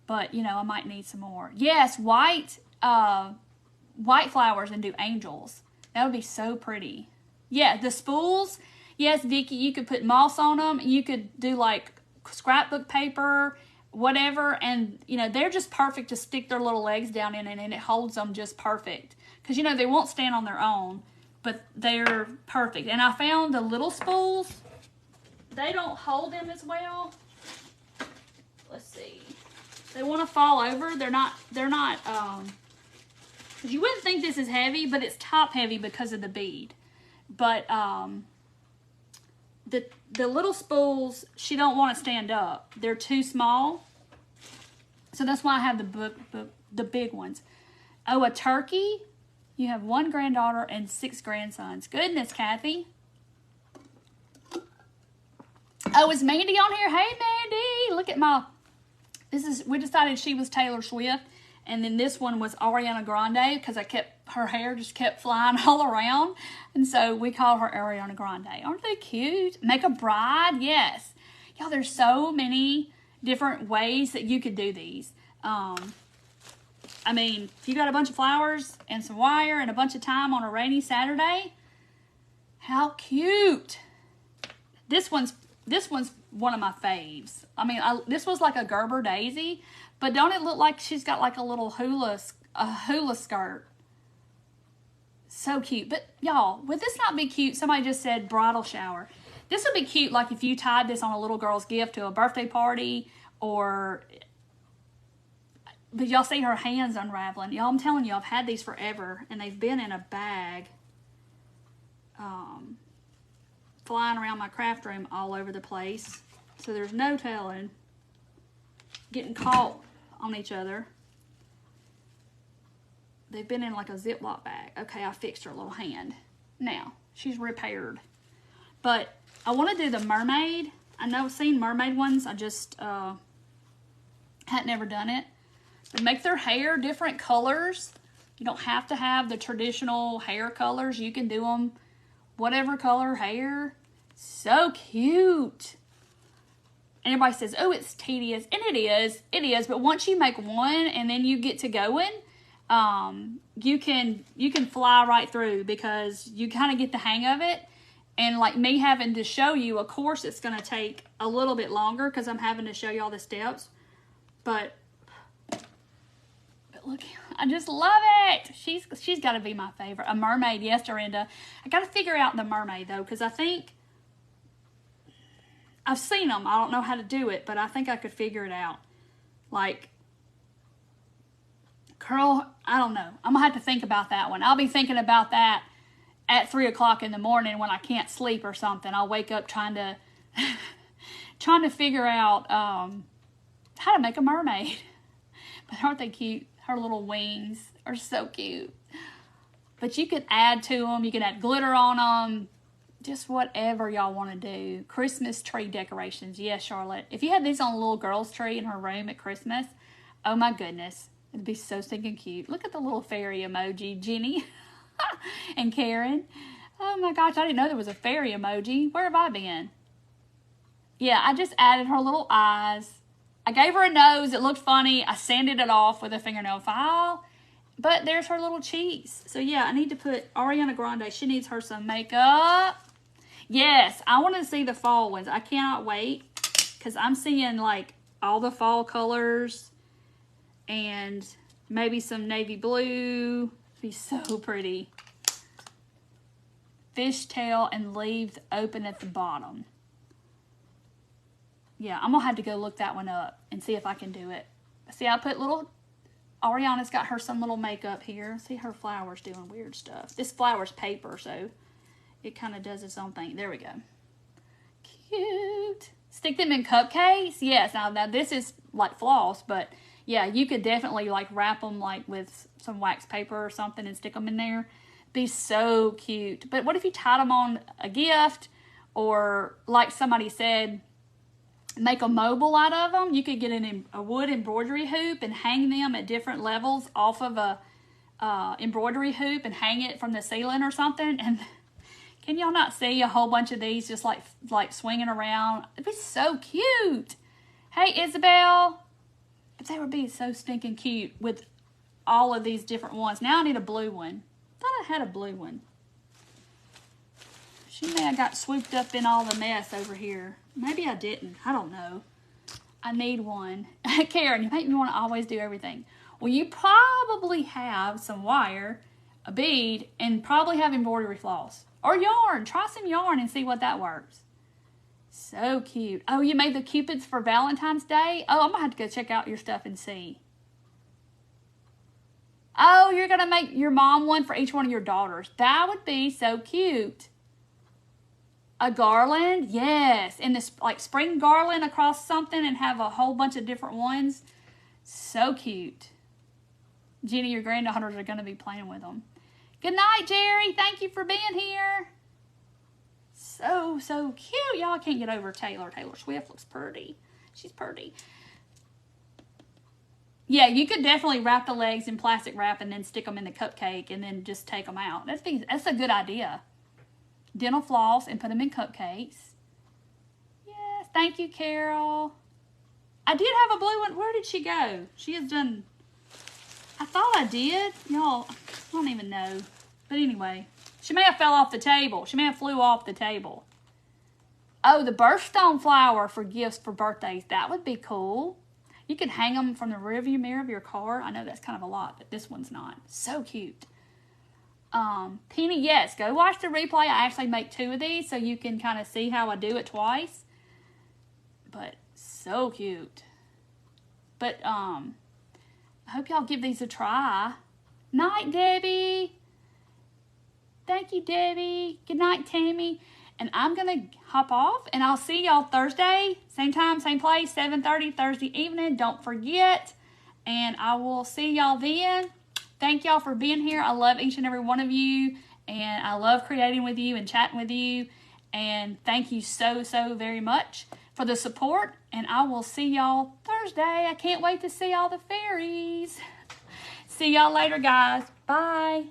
but you know, I might need some more. Yes, white flowers, and do angels. That would be so pretty. Yeah, the spools. Yes, Vicky, you could put moss on them. You could do like scrapbook paper, whatever, and you know, they're just perfect to stick their little legs down in, and it holds them just perfect. Because you know, they won't stand on their own, but they're perfect. And I found the little spools, they don't hold them as well. Let's see. They want to fall over. They're not, you wouldn't think this is heavy, but it's top heavy because of the bead. But the little spools, she don't want to stand up. They're too small. So that's why I have the big ones. Oh, a turkey. You have 1 granddaughter and 6 grandsons. Goodness, Kathy. Oh, is Mandy on here? Hey, Mandy. Look at my... we decided she was Taylor Swift. And then this one was Ariana Grande, because her hair just kept flying all around. And so we called her Ariana Grande. Aren't they cute? Make a bride? Yes. Y'all, there's so many different ways that you could do these. I mean, if you got a bunch of flowers and some wire and a bunch of time on a rainy Saturday, how cute. This one's one of my faves. I mean, this was like a Gerber daisy, but don't it look like she's got like a little hula skirt? So cute. But y'all, would this not be cute? Somebody just said bridal shower. This would be cute, like if you tied this on a little girl's gift to a birthday party, or... But y'all see her hands unraveling. Y'all, I'm telling you, I've had these forever, and they've been in a bag, flying around my craft room all over the place. So there's no telling. Getting caught on each other. They've been in like a Ziploc bag. Okay, I fixed her little hand. Now, she's repaired. But I want to do the mermaid. I know I've seen mermaid ones. I just Had never done it. But make their hair different colors. You don't have to have the traditional hair colors. You can do them whatever color hair. So cute. And everybody says, oh, it's tedious. And it is. It is. But once you make one and then you get to going, you can fly right through because you kind of get the hang of it. And like me having to show you, of course, it's going to take a little bit longer because I'm having to show you all the steps. But look, I just love it. She's got to be my favorite. A mermaid, yes, Dorinda. I got to figure out the mermaid, though, because I think I've seen them. I don't know how to do it, but I think I could figure it out. Like, curl, I don't know. I'm going to have to think about that one. I'll be thinking about that at 3 o'clock in the morning when I can't sleep or something. I'll wake up trying to figure out how to make a mermaid. But aren't they cute? Her little wings are so cute. But you could add to them. You can add glitter on them. Just whatever y'all want to do. Christmas tree decorations. Yes, Charlotte. If you had these on a little girl's tree in her room at Christmas, oh my goodness. It'd be so stinking cute. Look at the little fairy emoji, Jenny and Karen. Oh my gosh, I didn't know there was a fairy emoji. Where have I been? Yeah, I just added her little eyes. I gave her a nose. It looked funny. I sanded it off with a fingernail file. But there's her little cheeks. So yeah, I need to put Ariana Grande. She needs her some makeup. Yes, I want to see the fall ones. I cannot wait because I'm seeing like all the fall colors and maybe some navy blue. It'd be so pretty. Fishtail and leaves open at the bottom. Yeah, I'm going to have to go look that one up and see if I can do it. See, I put little... Ariana's got her some little makeup here. See, her flower's doing weird stuff. This flower's paper, so it kind of does its own thing. There we go. Cute. Stick them in cupcakes? Yes. Now this is like floss, but yeah, you could definitely like wrap them like with some wax paper or something and stick them in there. Be so cute. But what if you tied them on a gift or like somebody said... make a mobile out of them. You could get a wood embroidery hoop and hang them at different levels off of a embroidery hoop and hang it from the ceiling or something. And can y'all not see a whole bunch of these just like swinging around? It'd be so cute. Hey, Isabel. If they would be so stinking cute with all of these different ones. Now I need a blue one. Thought I had a blue one. She may have got swooped up in all the mess over here. Maybe I didn't. I don't know. I need one. Karen, you make me want to always do everything. Well, you probably have some wire, a bead, and probably have embroidery floss. Or yarn. Try some yarn and see what that works. So cute. Oh, you made the cupids for Valentine's Day? Oh, I'm going to have to go check out your stuff and see. Oh, you're going to make your mom one for each one of your daughters. That would be so cute. A garland, yes. And this like spring garland across something and have a whole bunch of different ones. So cute. Jenny, your granddaughters are going to be playing with them. Good night, Jerry. Thank you for being here. So cute. Y'all can't get over Taylor. Taylor Swift looks pretty. She's pretty. Yeah, you could definitely wrap the legs in plastic wrap and then stick them in the cupcake and then just take them out. That's a good idea. Dental floss and put them in cupcakes. Yes, thank you, Carol. I did have a blue one. Where did she go? She has done... I thought I did. Y'all, I don't even know. But anyway, she may have fell off the table. She may have flew off the table. Oh, the birthstone flower for gifts for birthdays. That would be cool. You could hang them from the rearview mirror of your car. I know that's kind of a lot, but this one's not. So cute. Penny, yes, go watch the replay. I actually make 2 of these so you can kind of see how I do it twice. But so cute. But I hope y'all give these a try. Night, Debbie. Thank you, Debbie. Good night, Tammy. And I'm going to hop off, and I'll see y'all Thursday. Same time, same place, 7:30 Thursday evening. Don't forget. And I will see y'all then. Thank y'all for being here. I love each and every one of you. And I love creating with you and chatting with you. And thank you so very much for the support. And I will see y'all Thursday. I can't wait to see all the fairies. See y'all later, guys. Bye.